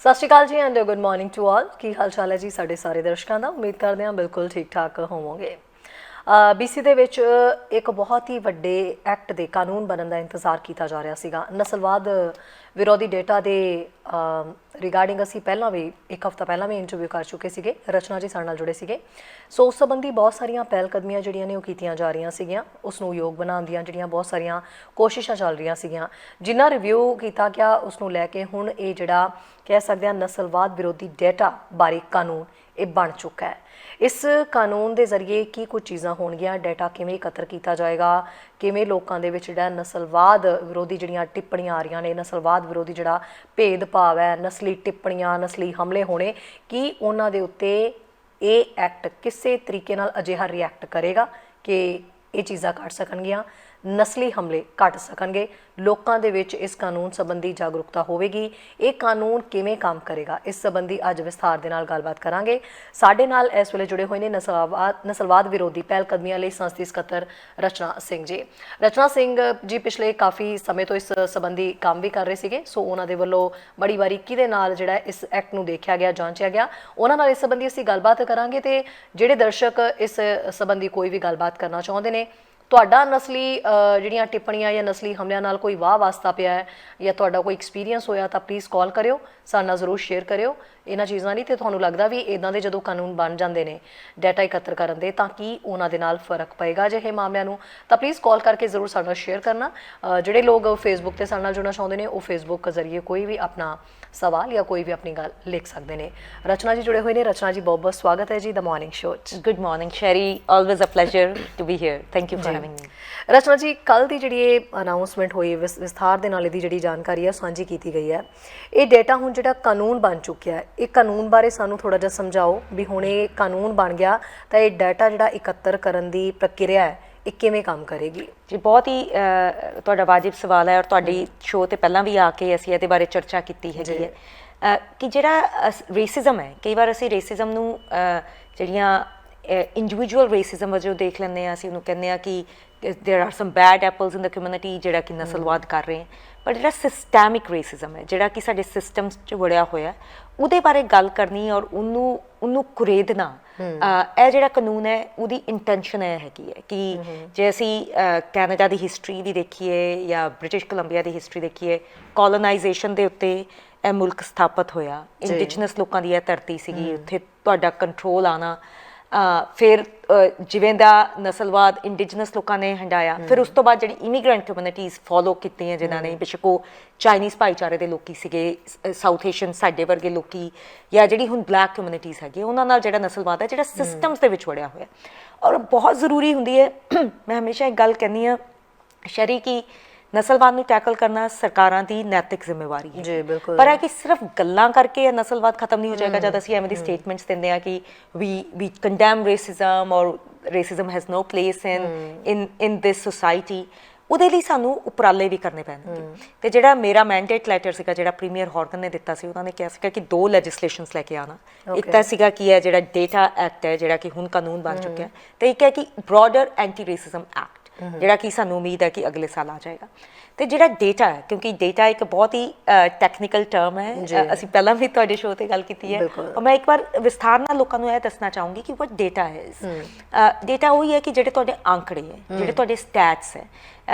ਸਤਿ ਸ਼੍ਰੀ ਅਕਾਲ ਜੀ and good morning to all. ਕੀ ਹਾਲ ਚਾਲ ਹੈ ਜੀ ਸਾਡੇ ਸਾਰੇ ਦਰਸ਼ਕਾਂ ਦਾ? ਉਮੀਦ ਕਰਦੇ ਹਾਂ ਬਿਲਕੁਲ ਠੀਕ ਠਾਕ ਹੋਵੋਗੇ। BC ਦੇ ਵਿੱਚ ਇੱਕ ਬਹੁਤ ਹੀ ਵੱਡੇ ਐਕਟ ਦੇ ਕਾਨੂੰਨ ਬਣਨ ਦਾ ਇੰਤਜ਼ਾਰ ਕੀਤਾ ਜਾ ਰਿਹਾ ਸੀਗਾ। ਨਸਲਵਾਦ ਵਿਰੋਧੀ ਡੇਟਾ ਦੇ ਰਿਗਾਰਡਿੰਗ ਅਸੀਂ ਪਹਿਲਾਂ ਵੀ ਇੱਕ ਹਫ਼ਤਾ ਪਹਿਲਾਂ ਵੀ ਇੰਟਰਵਿਊ ਕਰ ਚੁੱਕੇ ਸੀਗੇ। ਰਚਨਾ ਜੀ ਸਾਡੇ ਨਾਲ ਜੁੜੇ ਸੀਗੇ। ਸੋ ਉਸ ਸੰਬੰਧੀ ਬਹੁਤ ਸਾਰੀਆਂ ਪਹਿਲ ਕਦਮੀਆਂ ਜਿਹੜੀਆਂ ਨੇ ਉਹ ਕੀਤੀਆਂ ਜਾ ਰਹੀਆਂ ਸੀਗੀਆਂ। ਉਸ ਨੂੰ ਯੋਗ ਬਣਾਉਣ ਦੀਆਂ ਜਿਹੜੀਆਂ ਬਹੁਤ ਸਾਰੀਆਂ ਕੋਸ਼ਿਸ਼ਾਂ ਚੱਲ ਰਹੀਆਂ ਸੀਗੀਆਂ। ਜਿੰਨਾ ਰਿਵਿਊ ਕੀਤਾ ਗਿਆ ਉਸ ਨੂੰ ਲੈ ਕੇ ਹੁਣ ਇਹ ਜਿਹੜਾ ਕਹਿ ਸਕਦੇ ਹਾਂ ਨਸਲਵਾਦ ਵਿਰੋਧੀ ਡੇਟਾ ਬਾਰੇ ਕਾਨੂੰਨ ਇਹ ਬਣ ਚੁੱਕਾ ਹੈ। ਇਸ ਕਾਨੂੰਨ ਦੇ ਜ਼ਰੀਏ ਕੀ ਕੁਝ ਚੀਜ਼ਾਂ ਹੋਣਗੀਆਂ, ਡੇਟਾ ਕਿਵੇਂ ਇਕੱਤਰ ਕੀਤਾ ਜਾਏਗਾ, ਕਿਵੇਂ ਲੋਕਾਂ ਦੇ ਵਿੱਚ ਜਿਹੜਾ ਨਸਲਵਾਦ ਵਿਰੋਧੀ ਜਿਹੜੀਆਂ ਟਿੱਪਣੀਆਂ ਆ ਰਹੀਆਂ ਨੇ, ਨਸਲਵਾਦ ਵਿਰੋਧੀ ਜਿਹੜਾ ਭੇਦਭਾਵ ਹੈ, ਨਸਲੀ ਟਿੱਪਣੀਆਂ, ਨਸਲੀ ਹਮਲੇ ਹੋਣੇ, ਕੀ ਉਹਨਾਂ ਦੇ ਉੱਤੇ ਇਹ ਐਕਟ ਕਿਸੇ ਤਰੀਕੇ ਨਾਲ ਅਜਿਹਾ ਰਿਐਕਟ ਕਰੇਗਾ ਕਿ ਇਹ ਚੀਜ਼ਾਂ ਘੱਟ ਸਕਣਗੀਆਂ, ਨਸਲੀ ਹਮਲੇ ਘੱਟ ਸਕਣਗੇ, ਲੋਕਾਂ ਦੇ ਵਿੱਚ ਇਸ ਕਾਨੂੰਨ ਸੰਬੰਧੀ ਜਾਗਰੂਕਤਾ ਹੋਵੇਗੀ। ਇਹ ਕਾਨੂੰਨ ਕਿਵੇਂ ਕੰਮ ਕਰੇਗਾ, ਇਸ ਸੰਬੰਧੀ ਅੱਜ ਵਿਸਥਾਰ ਦੇ ਨਾਲ ਗੱਲਬਾਤ ਕਰਾਂਗੇ। ਸਾਡੇ ਨਾਲ ਇਸ ਵੇਲੇ ਜੁੜੇ ਹੋਏ ਨੇ ਨਸਲਵਾਦ ਵਿਰੋਧੀ ਪਹਿਲ ਕਦਮੀਆਂ ਲਈ ਸੰਸਦੀ ਸਕੱਤਰ ਰਚਨਾ ਸਿੰਘ ਜੀ। ਰਚਨਾ ਸਿੰਘ ਜੀ ਪਿਛਲੇ ਕਾਫੀ ਸਮੇਂ ਤੋਂ ਇਸ ਸੰਬੰਧੀ ਕੰਮ ਵੀ ਕਰ ਰਹੇ ਸੀਗੇ। ਸੋ ਉਹਨਾਂ ਦੇ ਵੱਲੋਂ ਬੜੀ ਬਾਰੀਕੀ ਦੇ ਨਾਲ ਜਿਹੜਾ ਇਸ ਐਕਟ ਨੂੰ ਦੇਖਿਆ ਗਿਆ, ਜਾਂਚਿਆ ਗਿਆ। ਉਹਨਾਂ ਨਾਲ ਇਸ ਸੰਬੰਧੀ ਅਸੀਂ ਗੱਲਬਾਤ ਕਰਾਂਗੇ ਤੇ ਜਿਹੜੇ ਦਰਸ਼ਕ ਇਸ ਸੰਬੰਧੀ ਕੋਈ ਵੀ ਗੱਲਬਾਤ ਕਰਨਾ ਚਾਹੁੰਦੇ ਨੇ, ਤੁਹਾਡਾ ਨਸਲੀ ਜਿਹੜੀਆਂ ਟਿੱਪਣੀਆਂ ਜਾਂ ਨਸਲੀ ਹਮਲਿਆਂ ਨਾਲ ਕੋਈ ਵਾਹ ਵਾਸਤਾ ਪਿਆ ਹੈ ਜਾਂ ਤੁਹਾਡਾ ਕੋਈ ਐਕਸਪੀਰੀਅੰਸ ਹੋਇਆ ਤਾਂ ਪਲੀਜ਼ ਕਾਲ ਕਰਿਓ, ਸਾਡੇ ਨਾਲ ਜ਼ਰੂਰ ਸ਼ੇਅਰ ਕਰਿਓ। ਇਹਨਾਂ ਚੀਜ਼ਾਂ ਨਹੀਂ ਤੇ ਤੁਹਾਨੂੰ ਲੱਗਦਾ ਵੀ ਇੱਦਾਂ ਦੇ ਜਦੋਂ ਕਾਨੂੰਨ ਬਣ ਜਾਂਦੇ ਨੇ ਡਾਟਾ ਇਕੱਤਰ ਕਰਨ ਦੇ ਤਾਂ ਕੀ ਉਹਨਾਂ ਦੇ ਨਾਲ ਫਰਕ ਪਏਗਾ ਅਜਿਹੇ ਮਾਮਲਿਆਂ ਨੂੰ, ਤਾਂ ਪਲੀਜ਼ ਕਾਲ ਕਰਕੇ ਜ਼ਰੂਰ ਸਾਡੇ ਨਾਲ ਸ਼ੇਅਰ ਕਰਨਾ। ਜਿਹੜੇ ਲੋਕ ਫੇਸਬੁੱਕ 'ਤੇ ਸਾਡੇ ਨਾਲ ਜੁੜਨਾ ਚਾਹੁੰਦੇ ਨੇ ਉਹ ਫੇਸਬੁੱਕ ਜ਼ਰੀਏ ਕੋਈ ਵੀ ਆਪਣਾ ਸਵਾਲ ਜਾਂ ਕੋਈ ਵੀ ਆਪਣੀ ਗੱਲ ਲਿਖ ਸਕਦੇ ਨੇ। ਰਚਨਾ ਜੀ ਜੁੜੇ ਹੋਏ ਨੇ। ਰਚਨਾ ਜੀ ਬਹੁਤ ਬਹੁਤ ਸਵਾਗਤ ਹੈ ਜੀ ਦ ਮਾਰਨਿੰਗ ਸ਼ੋਅ 'ਚ। Good morning Sherry, always a pleasure to be here. Thank you for having me. Rachna ji, ਕੱਲ੍ਹ ਦੀ ਜਿਹੜੀ ਇਹ ਅਨਾਊਂਸਮੈਂਟ ਹੋਈ, ਵਿਸਥਾਰ ਦੇ ਨਾਲ ਇਹਦੀ ਜਿਹੜੀ ਜਾਣਕਾਰੀ ਹੈ ਸਾਂਝੀ ਕੀਤੀ ਗਈ ਹੈ। ਇਹ ਡੇਟਾ ਹੁਣ ਜਿਹੜਾ ਕਾਨੂੰਨ ਬਣ ਚੁੱਕਿਆ ਹੈ, ਇਹ ਕਾਨੂੰਨ ਬਾਰੇ ਸਾਨੂੰ ਥੋੜ੍ਹਾ ਜਿਹਾ ਸਮਝਾਓ ਵੀ ਹੁਣ ਇਹ ਕਾਨੂੰਨ ਬਣ ਗਿਆ ਤਾਂ ਇਹ ਡਾਟਾ ਜਿਹੜਾ ਇਕੱਤਰ ਕਰਨ ਦੀ ਪ੍ਰਕਿਰਿਆ ਹੈ ਇਹ ਕਿਵੇਂ ਕੰਮ ਕਰੇਗੀ? ਜੀ ਬਹੁਤ ਹੀ ਤੁਹਾਡਾ ਵਾਜਿਬ ਸਵਾਲ ਹੈ ਔਰ ਤੁਹਾਡੀ ਸ਼ੋਅ 'ਤੇ ਪਹਿਲਾਂ ਵੀ ਆ ਕੇ ਅਸੀਂ ਇਹਦੇ ਬਾਰੇ ਚਰਚਾ ਕੀਤੀ ਹੈਗੀ ਹੈ ਕਿ ਜਿਹੜਾ ਰੇਸਿਜ਼ਮ ਹੈ, ਕਈ ਵਾਰ ਅਸੀਂ ਰੇਸਿਜ਼ਮ ਨੂੰ ਜਿਹੜੀਆਂ ਇੰਡੀਵਿਜੂਅਲ ਰੇਸਿਜ਼ਮ ਵਜੋਂ ਦੇਖ ਲੈਂਦੇ ਹਾਂ। ਅਸੀਂ ਉਹਨੂੰ ਕਹਿੰਦੇ ਹਾਂ ਕਿ there are some bad apples in the community ਜਿਹੜਾ ਕਿ ਨਸਲਵਾਦ ਕਰ ਰਹੇ, ਪਰ ਜਿਹੜਾ ਸਿਸਟੈਮਿਕ ਰੇਸਿਜ਼ਮ ਹੈ ਜਿਹੜਾ ਕਿ ਸਾਡੇ ਸਿਸਟਮਸ 'ਚ ਵੜਿਆ ਹੋਇਆ, ਉਹਦੇ ਬਾਰੇ ਗੱਲ ਕਰਨੀ ਔਰ ਉਹਨੂੰ ਕੁਰੇਦਣਾ, ਇਹ ਜਿਹੜਾ ਕਾਨੂੰਨ ਹੈ ਉਹਦੀ ਇੰਟੈਂਸ਼ਨ ਇਹ ਹੈਗੀ ਹੈ ਕਿ ਜੇ ਅਸੀਂ ਕੈਨੇਡਾ ਦੀ ਹਿਸਟਰੀ ਵੀ ਦੇਖੀਏ ਜਾਂ ਬ੍ਰਿਟਿਸ਼ ਕੋਲੰਬੀਆ ਦੀ ਹਿਸਟਰੀ ਦੇਖੀਏ, ਕੋਲੋਨਾਈਜੇਸ਼ਨ ਦੇ ਉੱਤੇ ਇਹ ਮੁਲਕ ਸਥਾਪਿਤ ਹੋਇਆ, ਇੰਡੀਜਨਸ ਲੋਕਾਂ ਦੀ ਇਹ ਧਰਤੀ ਸੀਗੀ, ਉੱਥੇ ਤੁਹਾਡਾ ਕੰਟਰੋਲ ਆਉਣਾ, ਫਿਰ ਜਿਵੇਂ ਦਾ ਨਸਲਵਾਦ ਇੰਡੀਜਨਸ ਲੋਕਾਂ ਨੇ ਹੰਡਾਇਆ, ਫਿਰ ਉਸ ਤੋਂ ਬਾਅਦ ਜਿਹੜੀ ਇਮੀਗ੍ਰੈਂਟ ਕਮਿਊਨਿਟੀਜ਼ ਫੋਲੋ ਕੀਤੀਆਂ ਜਿਨ੍ਹਾਂ ਨੇ, ਬੇਸ਼ੱਕ ਉਹ ਚਾਈਨੀਜ਼ ਭਾਈਚਾਰੇ ਦੇ ਲੋਕੀ ਸੀਗੇ, ਸਾਊਥ ਏਸ਼ੀਅਨ ਸਾਡੇ ਵਰਗੇ ਲੋਕੀ, ਜਾਂ ਜਿਹੜੀ ਹੁਣ ਬਲੈਕ ਕਮਿਊਨਿਟੀਜ਼ ਹੈਗੀ, ਉਹਨਾਂ ਨਾਲ ਜਿਹੜਾ ਨਸਲਵਾਦ ਹੈ ਜਿਹੜਾ ਸਿਸਟਮਸ ਦੇ ਵਿੱਚ ਵੜਿਆ ਹੋਇਆ। ਔਰ ਬਹੁਤ ਜ਼ਰੂਰੀ ਹੁੰਦੀ ਹੈ, ਮੈਂ ਹਮੇਸ਼ਾ ਇੱਕ ਗੱਲ ਕਹਿੰਦੀ ਹਾਂ ਸ਼ਰੀ, ਕਿ ਨਸਲਵਾਦ ਨੂੰ ਟੈਕਲ ਕਰਨਾ ਸਰਕਾਰਾਂ ਦੀ ਨੈਤਿਕ ਜ਼ਿੰਮੇਵਾਰੀ ਹੈ ਜੀ, ਬਿਲਕੁਲ। ਪਰ ਇਹ ਕਿ ਸਿਰਫ ਗੱਲਾਂ ਕਰਕੇ ਨਸਲਵਾਦ ਖਤਮ ਨਹੀਂ ਹੋ ਜਾਏਗਾ। ਜਦ ਅਸੀਂ ਐਵੇਂ ਦੀ ਸਟੇਟਮੈਂਟਸ ਦਿੰਦੇ ਹਾਂ ਕਿ ਵੀ ਕੰਡੈਮ ਰੇਸਿਜ਼ਮ ਔਰ racism has no place in this society, ਉਹਦੇ ਲਈ ਸਾਨੂੰ ਉਪਰਾਲੇ ਵੀ ਕਰਨੇ ਪੈਣਗੇ। ਤੇ ਜਿਹੜਾ ਮੇਰਾ ਮੈਂਡੇਟ ਲੈਟਰ ਸੀਗਾ ਜਿਹੜਾ ਪ੍ਰੀਮੀਅਰ ਹਾਰਗਨ ਨੇ ਦਿੱਤਾ ਸੀ, ਉਹਨਾਂ ਨੇ ਕਿਹਾ ਸੀਗਾ ਕਿ 2 ਲੈਜਿਸਲੇਸ਼ਨਸ ਲੈ ਕੇ ਆਉਣਾ। ਇੱਕ ਤਾਂ ਸੀਗਾ ਕੀ ਹੈ ਜਿਹੜਾ ਡੇਟਾ ਐਕਟ ਹੈ ਜਿਹੜਾ ਕਿ ਹੁਣ ਕਾਨੂੰਨ ਬਣ ਚੁੱਕਿਆ, ਤੇ ਇੱਕ ਹੈ ਕਿ ਬ੍ਰੌਡਰ ਐਂਟੀ ਰੇਸਿਜ਼ਮ ਐਕਟ ਜਿਹੜਾ ਕਿ ਸਾਨੂੰ ਉਮੀਦ ਹੈ ਕਿ ਅਗਲੇ ਸਾਲ ਆ ਜਾਏਗਾ। ਤੇ ਜਿਹੜਾ ਡੇਟਾ ਹੈ, ਕਿਉਂਕਿ ਡੇਟਾ ਇੱਕ ਬਹੁਤ ਹੀ ਟੈਕਨੀਕਲ ਟਰਮ ਹੈ, ਅਸੀਂ ਪਹਿਲਾਂ ਵੀ ਤੁਹਾਡੇ ਸ਼ੋਅ 'ਤੇ ਗੱਲ ਕੀਤੀ ਹੈ, ਔਰ ਮੈਂ ਇੱਕ ਵਾਰ ਵਿਸਥਾਰ ਨਾਲ ਲੋਕਾਂ ਨੂੰ ਇਹ ਦੱਸਣਾ ਚਾਹੂੰਗੀ ਕਿ ਵਟ ਡੇਟਾ ਹੈ। ਡੇਟਾ ਉਹੀ ਹੈ ਕਿ ਜਿਹੜੇ ਤੁਹਾਡੇ ਆંકੜੇ ਹੈ, ਜਿਹੜੇ ਤੁਹਾਡੇ ਸਟੈਟਸ ਹੈ।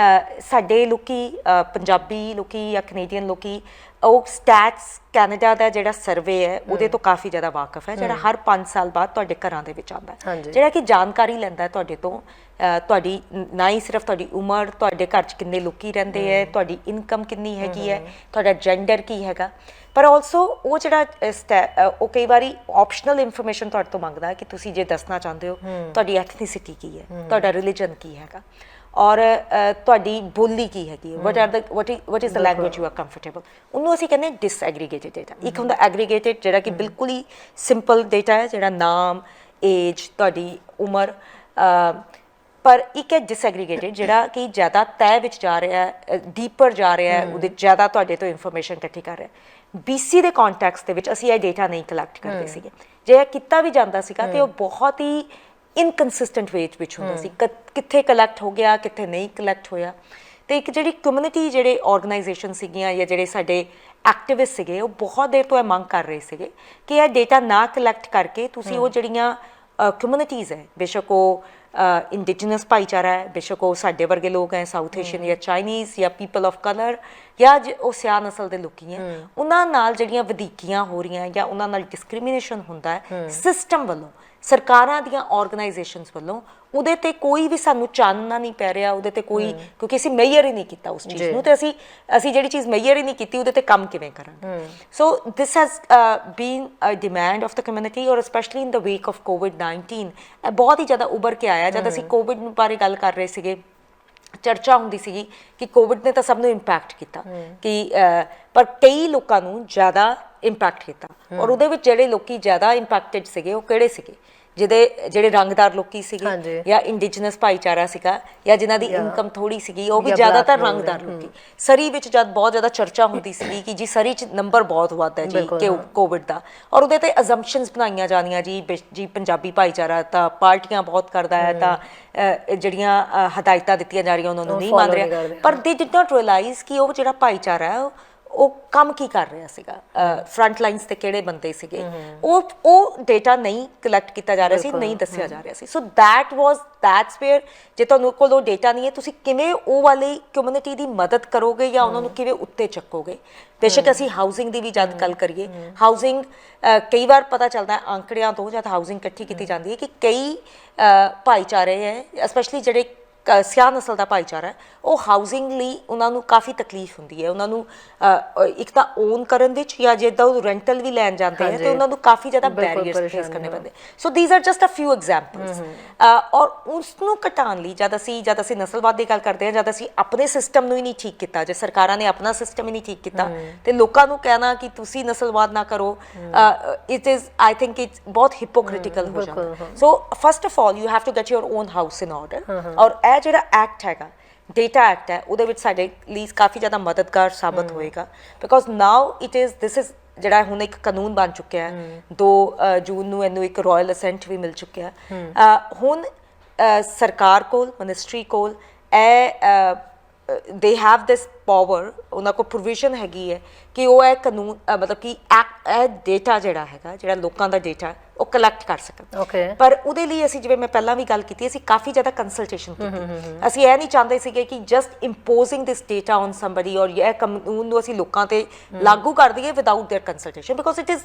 ਸਾਡੇ ਲੋਕੀ, ਪੰਜਾਬੀ ਲੋਕੀ ਜਾਂ ਕੈਨੇਡੀਅਨ ਲੋਕੀ, ਉਹ ਸਟੈਟਸ ਕੈਨੇਡਾ ਦਾ ਜਿਹੜਾ ਸਰਵੇ ਹੈ ਉਹਦੇ ਤੋਂ ਕਾਫੀ ਜ਼ਿਆਦਾ ਵਾਕਫ ਹੈ, ਜਿਹੜਾ ਹਰ 5 ਸਾਲ ਬਾਅਦ ਤੁਹਾਡੇ ਘਰਾਂ ਦੇ ਵਿੱਚ ਆਉਂਦਾ, ਜਿਹੜਾ ਕਿ ਜਾਣਕਾਰੀ ਲੈਂਦਾ ਤੁਹਾਡੇ ਤੋਂ, ਤੁਹਾਡੀ ਨਾ ਹੀ ਸਿਰਫ ਤੁਹਾਡੀ ਉਮਰ, ਤੁਹਾਡੇ ਘਰ 'ਚ ਕਿੰਨੇ ਲੋਕੀ ਰਹਿੰਦੇ ਹੈ, ਤੁਹਾਡੀ ਇਨਕਮ ਕਿੰਨੀ ਹੈਗੀ ਹੈ, ਤੁਹਾਡਾ ਜੈਂਡਰ ਕੀ ਹੈਗਾ, ਪਰ ਆਲਸੋ ਉਹ ਜਿਹੜਾ ਉਹ ਕਈ ਵਾਰੀ ਆਪਸ਼ਨਲ ਇਨਫੋਰਮੇਸ਼ਨ ਤੁਹਾਡੇ ਤੋਂ ਮੰਗਦਾ ਕਿ ਤੁਸੀਂ ਜੇ ਦੱਸਣਾ ਚਾਹੁੰਦੇ ਹੋ ਤੁਹਾਡੀ ਐਥਨੀਸਿਟੀ ਕੀ ਹੈ, ਤੁਹਾਡਾ ਰਿਲੀਜਨ ਕੀ ਹੈਗਾ, ਔਰ ਤੁਹਾਡੀ ਬੋਲੀ ਕੀ ਹੈਗੀ, what is the language you are comfortable. ਉਹਨੂੰ ਅਸੀਂ ਕਹਿੰਦੇ ਡਿਸਐਗਰੀਗੇਟਿਡ ਡੇਟਾ। ਇੱਕ ਹੁੰਦਾ ਐਗਰੀਗੇਟਿਡ ਜਿਹੜਾ ਕਿ ਬਿਲਕੁਲ ਹੀ ਸਿੰਪਲ ਡੇਟਾ ਹੈ, ਜਿਹੜਾ ਨਾਮ, ਏਜ, ਤੁਹਾਡੀ ਉਮਰ, ਪਰ ਇੱਕ ਹੈ ਡਿਸਐਗਰੀਗੇਟਿਡ ਜਿਹੜਾ ਕਿ ਜ਼ਿਆਦਾ ਤਹਿ ਵਿੱਚ ਜਾ ਰਿਹਾ ਹੈ, ਡੀਪਰ ਜਾ ਰਿਹਾ ਹੈ, ਉਹਦੇ ਜ਼ਿਆਦਾ ਤੁਹਾਡੇ ਤੋਂ ਇਨਫੋਰਮੇਸ਼ਨ ਇਕੱਠੀ ਕਰ ਰਿਹਾ। BC ਦੇ ਕੌਂਟੈਕਸਟ ਦੇ ਵਿੱਚ ਅਸੀਂ ਇਹ ਡੇਟਾ ਨਹੀਂ ਕਲੈਕਟ ਕਰਦੇ ਸੀਗੇ। ਜੇ ਇਹ ਕੀਤਾ ਵੀ ਜਾਂਦਾ ਸੀਗਾ ਤੇ ਉਹ ਬਹੁਤ ਹੀ ਇਨਕਨਸਿਸਟੈਂਟ ਵੇ ਵਿੱਚ ਹੁੰਦਾ ਸੀ, ਕਿੱਥੇ ਕਲੈਕਟ ਹੋ ਗਿਆ, ਕਿੱਥੇ ਨਹੀਂ ਕਲੈਕਟ ਹੋਇਆ। ਤੇ ਇੱਕ ਜਿਹੜੀ ਕਮਿਊਨਿਟੀ ਜਿਹੜੇ ਆਰਗੇਨਾਈਜੇਸ਼ਨ ਸੀਗੀਆਂ ਜਾਂ ਜਿਹੜੇ ਸਾਡੇ ਐਕਟਿਵਿਸਟ ਸੀਗੇ ਉਹ ਬਹੁਤ ਦੇਰ ਤੋਂ ਇਹ ਮੰਗ ਕਰ ਰਹੇ ਸੀਗੇ ਕਿ ਇਹ ਡੇਟਾ ਨਾ ਕਲੈਕਟ ਕਰਕੇ ਤੁਸੀਂ ਉਹ ਜਿਹੜੀਆਂ ਕਮਿਊਨਿਟੀਜ਼ ਹੈ, ਬੇਸ਼ੱਕ ਉਹ ਇੰਡੀਜਨਸ ਭਾਈਚਾਰਾ ਹੈ, ਬੇਸ਼ੱਕ ਉਹ ਸਾਡੇ ਵਰਗੇ ਲੋਕ ਹੈ, ਸਾਊਥ ਏਸ਼ੀਅਨ ਜਾਂ ਚਾਈਨੀਜ਼ ਜਾਂ ਪੀਪਲ ਆਫ ਕਲਰ ਜਾਂ ਉਹ ਸਿਆਹ ਨਸਲ ਦੇ ਲੋਕੀ ਹੈ, ਉਹਨਾਂ ਨਾਲ ਜਿਹੜੀਆਂ ਵਧੀਕੀਆਂ ਹੋ ਰਹੀਆਂ ਜਾਂ ਉਹਨਾਂ ਨਾਲ ਡਿਸਕ੍ਰਿਮੀਨੇਸ਼ਨ ਹੁੰਦਾ ਹੈ ਸਿਸਟਮ ਵੱਲੋਂ, ਸਰਕਾਰਾਂ ਦੀਆਂ ਆਰਗੇਨਾਈਜੇਸ਼ਨਸ ਵੱਲੋਂ, ਉਹਦੇ ਤੇ ਕੋਈ ਵੀ ਸਾਨੂੰ ਚਾਨਣਾ ਨਹੀਂ ਪੈ ਰਿਹਾ, ਉਹਦੇ ਤੇ ਕੋਈ, ਕਿਉਂਕਿ ਅਸੀਂ ਮੇਜਰ ਹੀ ਨਹੀਂ ਕੀਤਾ ਉਸ ਚੀਜ਼ ਨੂੰ, ਤੇ ਅਸੀਂ ਜਿਹੜੀ ਚੀਜ਼ ਮੇਜਰ ਹੀ ਨਹੀਂ ਕੀਤੀ ਉਹਦੇ ਤੇ ਕੰਮ ਕਿਵੇਂ ਕਰਾਂਗੇ। So this has been a demand of the community, ਔਰ specially in the wake of COVID-19 ਇਹ ਬਹੁਤ ਹੀ ਜ਼ਿਆਦਾ ਉੱਭਰ ਕੇ ਆਇਆ। ਜਦ ਅਸੀਂ ਕੋਵਿਡ ਬਾਰੇ ਗੱਲ ਕਰ ਰਹੇ ਸੀਗੇ, ਚਰਚਾ ਹੁੰਦੀ ਸੀਗੀ ਕਿ ਕੋਵਿਡ ਨੇ ਤਾਂ ਸਭ ਨੂੰ ਇੰਪੈਕਟ ਕੀਤਾ, ਕਿ ਪਰ ਕਈ ਲੋਕਾਂ ਨੂੰ ਜ਼ਿਆਦਾ ਇੰਪੈਕਟ ਕੀਤਾ, ਔਰ ਉਹਦੇ ਵਿੱਚ ਜਿਹੜੇ ਲੋਕੀ ਜ਼ਿਆਦਾ ਇੰਪੈਕਟਡ ਸੀਗੇ ਉਹ ਕਿਹੜੇ ਸੀਗੇ? ਜਿਹੜੇ ਰੰਗਦਾਰ ਲੋਕੀ ਸੀਗੇ ਜਾਂ ਇੰਡੀਜਨਸ ਭਾਈਚਾਰਾ ਸੀਗਾ ਜਾਂ ਜਿਨ੍ਹਾਂ ਦੀ ਇਨਕਮ ਥੋੜੀ ਸੀਗੀ, ਉਹ ਵੀ ਜ਼ਿਆਦਾਤਰ ਰੰਗਦਾਰ ਲੋਕੀ। ਸਰੀ ਵਿੱਚ ਜਦ ਬਹੁਤ ਜ਼ਿਆਦਾ ਚਰਚਾ ਹੁੰਦੀ ਸੀਗੀ ਕਿ ਜੀ ਸਰੀ 'ਚ ਨੰਬਰ ਬਹੁਤ ਵੱਧ ਹੈ ਜੀ ਕੋਵਿਡ ਦਾ, ਔਰ ਉਹਦੇ ਤੇ ਅਜ਼ੰਪਸ਼ਨਸ ਬਣਾਈਆਂ ਜਾਂਦੀਆਂ ਜੀ ਪੰਜਾਬੀ ਭਾਈਚਾਰਾ ਤਾਂ ਪਾਰਟੀਆਂ ਬਹੁਤ ਕਰਦਾ ਹੈ, ਤਾਂ ਜਿਹੜੀਆਂ ਹਦਾਇਤਾਂ ਦਿੱਤੀਆਂ ਜਾ ਰਹੀਆਂ ਉਹਨਾਂ ਨੂੰ ਨਹੀਂ ਮੰਨ ਰਿਹਾ, ਪਰ ਦੇ ਡਿਡ ਨਾਟ ਰਿਅਲਾਈਜ਼ ਕਿ ਉਹ ਜਿਹੜਾ ਭਾਈਚਾਰਾ ਹੈ ਉਹ ਕੰਮ ਕੀ ਕਰ ਰਿਹਾ ਸੀਗਾ, ਫਰੰਟ ਲਾਈਨਸ ਤੇ ਕਿਹੜੇ ਬੰਦੇ ਸੀਗੇ, ਉਹ ਡੇਟਾ ਨਹੀਂ ਕਲੈਕਟ ਕੀਤਾ ਜਾ ਰਿਹਾ ਸੀ, ਨਹੀਂ ਦੱਸਿਆ ਜਾ ਰਿਹਾ ਸੀ। ਸੋ ਦੈਟਸ ਵੇਅਰ, ਜੇ ਤੁਹਾਨੂੰ ਕੋਲ ਉਹ ਡੇਟਾ ਨਹੀਂ ਹੈ, ਤੁਸੀਂ ਕਿਵੇਂ ਉਹ ਵਾਲੀ ਕਮਿਊਨਿਟੀ ਦੀ ਮਦਦ ਕਰੋਗੇ ਜਾਂ ਉਹਨਾਂ ਨੂੰ ਕਿਵੇਂ ਉੱਤੇ ਚੱਕੋਗੇ? ਬੇਸ਼ੱਕ ਅਸੀਂ ਹਾਊਸਿੰਗ ਦੀ ਵੀ ਜਦ ਗੱਲ ਕਰੀਏ, ਹਾਊਸਿੰਗ ਕਈ ਵਾਰ ਪਤਾ ਚੱਲਦਾ ਅੰਕੜਿਆਂ ਤੋਂ ਜਦ ਹਾਊਸਿੰਗ ਇਕੱਠੀ ਕੀਤੀ ਜਾਂਦੀ ਹੈ ਕਿ ਕਈ ਭਾਈਚਾਰੇ ਹੈ, ਸਪੈਸ਼ਲੀ ਜਿਹੜੇ ਸਿਆਹ ਨਸਲ ਦਾ ਭਾਈਚਾਰਾ, ਉਹ ਹਾਊਸਿੰਗ ਲਈ ਉਹਨਾਂ ਨੂੰ ਕਾਫੀ ਤਕਲੀਫ ਹੁੰਦੀ ਹੈ, ਉਹਨਾਂ ਨੂੰ ਇੱਕ ਤਾਂ ਓਨ ਕਰਨ ਵਿੱਚ ਜਾਂ ਜਿੱਦਾਂ ਉਹ ਰੈਂਟਲ ਵੀ ਲੈਣ ਜਾਂਦੇ ਹੈ ਤੇ ਉਹਨਾਂ ਨੂੰ ਕਾਫੀ ਜ਼ਿਆਦਾ ਬੈਰੀਅਰਸ ਫੇਸ ਕਰਨੇ ਪੈਂਦੇ। So these are just a few examples. ਔਰ ਉਸ ਨੂੰ ਘਟਾਉਣ ਲਈ ਜਦ ਅਸੀਂ ਨਸਲਵਾਦ ਦੀ ਗੱਲ ਕਰਦੇ ਹਾਂ, ਜਦ ਅਸੀਂ ਆਪਣੇ ਸਿਸਟਮ ਨੂੰ ਹੀ ਨਹੀਂ ਠੀਕ ਕੀਤਾ, ਜੇ ਸਰਕਾਰਾਂ ਨੇ ਆਪਣਾ ਸਿਸਟਮ ਹੀ ਨਹੀਂ ਠੀਕ ਕੀਤਾ ਤੇ ਲੋਕਾਂ ਨੂੰ ਕਹਿਣਾ ਕਿ ਤੁਸੀਂ ਨਸਲਵਾਦ ਨਾ ਕਰੋ, it is I think it's ਬਹੁਤ ਹਿਪੋਕ੍ਰਿਟੀਕਲ ਹੋ ਜਾਂਦਾ। So first of all you have to get your own house in order, ਔਰ ਇਹ ਜਿਹੜਾ ਐਕਟ ਹੈਗਾ, ਡੇਟਾ ਐਕਟ ਹੈ, ਉਹਦੇ ਵਿੱਚ ਸਾਡੇ ਲਈ ਕਾਫੀ ਜ਼ਿਆਦਾ ਮਦਦਗਾਰ ਸਾਬਤ ਹੋਏਗਾ, ਬਿਕੋਜ਼ ਨਾਓ ਦਿਸ ਇਜ਼ ਜਿਹੜਾ ਹੁਣ ਇੱਕ ਕਾਨੂੰਨ ਬਣ ਚੁੱਕਿਆ ਹੈ। 2 ਜੂਨ ਨੂੰ ਇਹਨੂੰ ਇੱਕ ਰਾਇਲ ਅਸੈਂਟ ਵੀ ਮਿਲ ਚੁੱਕਿਆ। ਹੁਣ ਸਰਕਾਰ ਕੋਲ, ਮਿਨਿਸਟਰੀ ਕੋਲ ਇਹ ਦੇ ਹੈਵ ਦਿਸ ਪਾਵਰ, ਉਹਨਾਂ ਕੋਲ ਪ੍ਰੋਵੀਜ਼ਨ ਹੈਗੀ ਹੈ ਕਿ ਉਹ ਇਹ ਕਾਨੂੰਨ ਮਤਲਬ ਕਿ ਇਹ ਡੇਟਾ ਜਿਹੜਾ ਹੈਗਾ, ਜਿਹੜਾ ਲੋਕਾਂ ਦਾ ਡੇਟਾ ਉਹ ਕਲੈਕਟ ਕਰ ਸਕਣ। ਪਰ ਉਹਦੇ ਲਈ ਅਸੀਂ, ਜਿਵੇਂ ਮੈਂ ਪਹਿਲਾਂ ਵੀ ਗੱਲ ਕੀਤੀ, ਅਸੀਂ ਕਾਫੀ ਜ਼ਿਆਦਾ ਕੰਸਲਟੇਸ਼ਨ ਕੀਤੀ। ਅਸੀਂ ਇਹ ਨਹੀਂ ਚਾਹੁੰਦੇ ਸੀਗੇ ਕਿ just imposing this data on somebody, ਔਰ ਇਹ ਕਾਨੂੰਨ ਨੂੰ ਅਸੀਂ ਲੋਕਾਂ ਤੇ ਲਾਗੂ ਕਰ ਦਈਏ without there consultation, because it is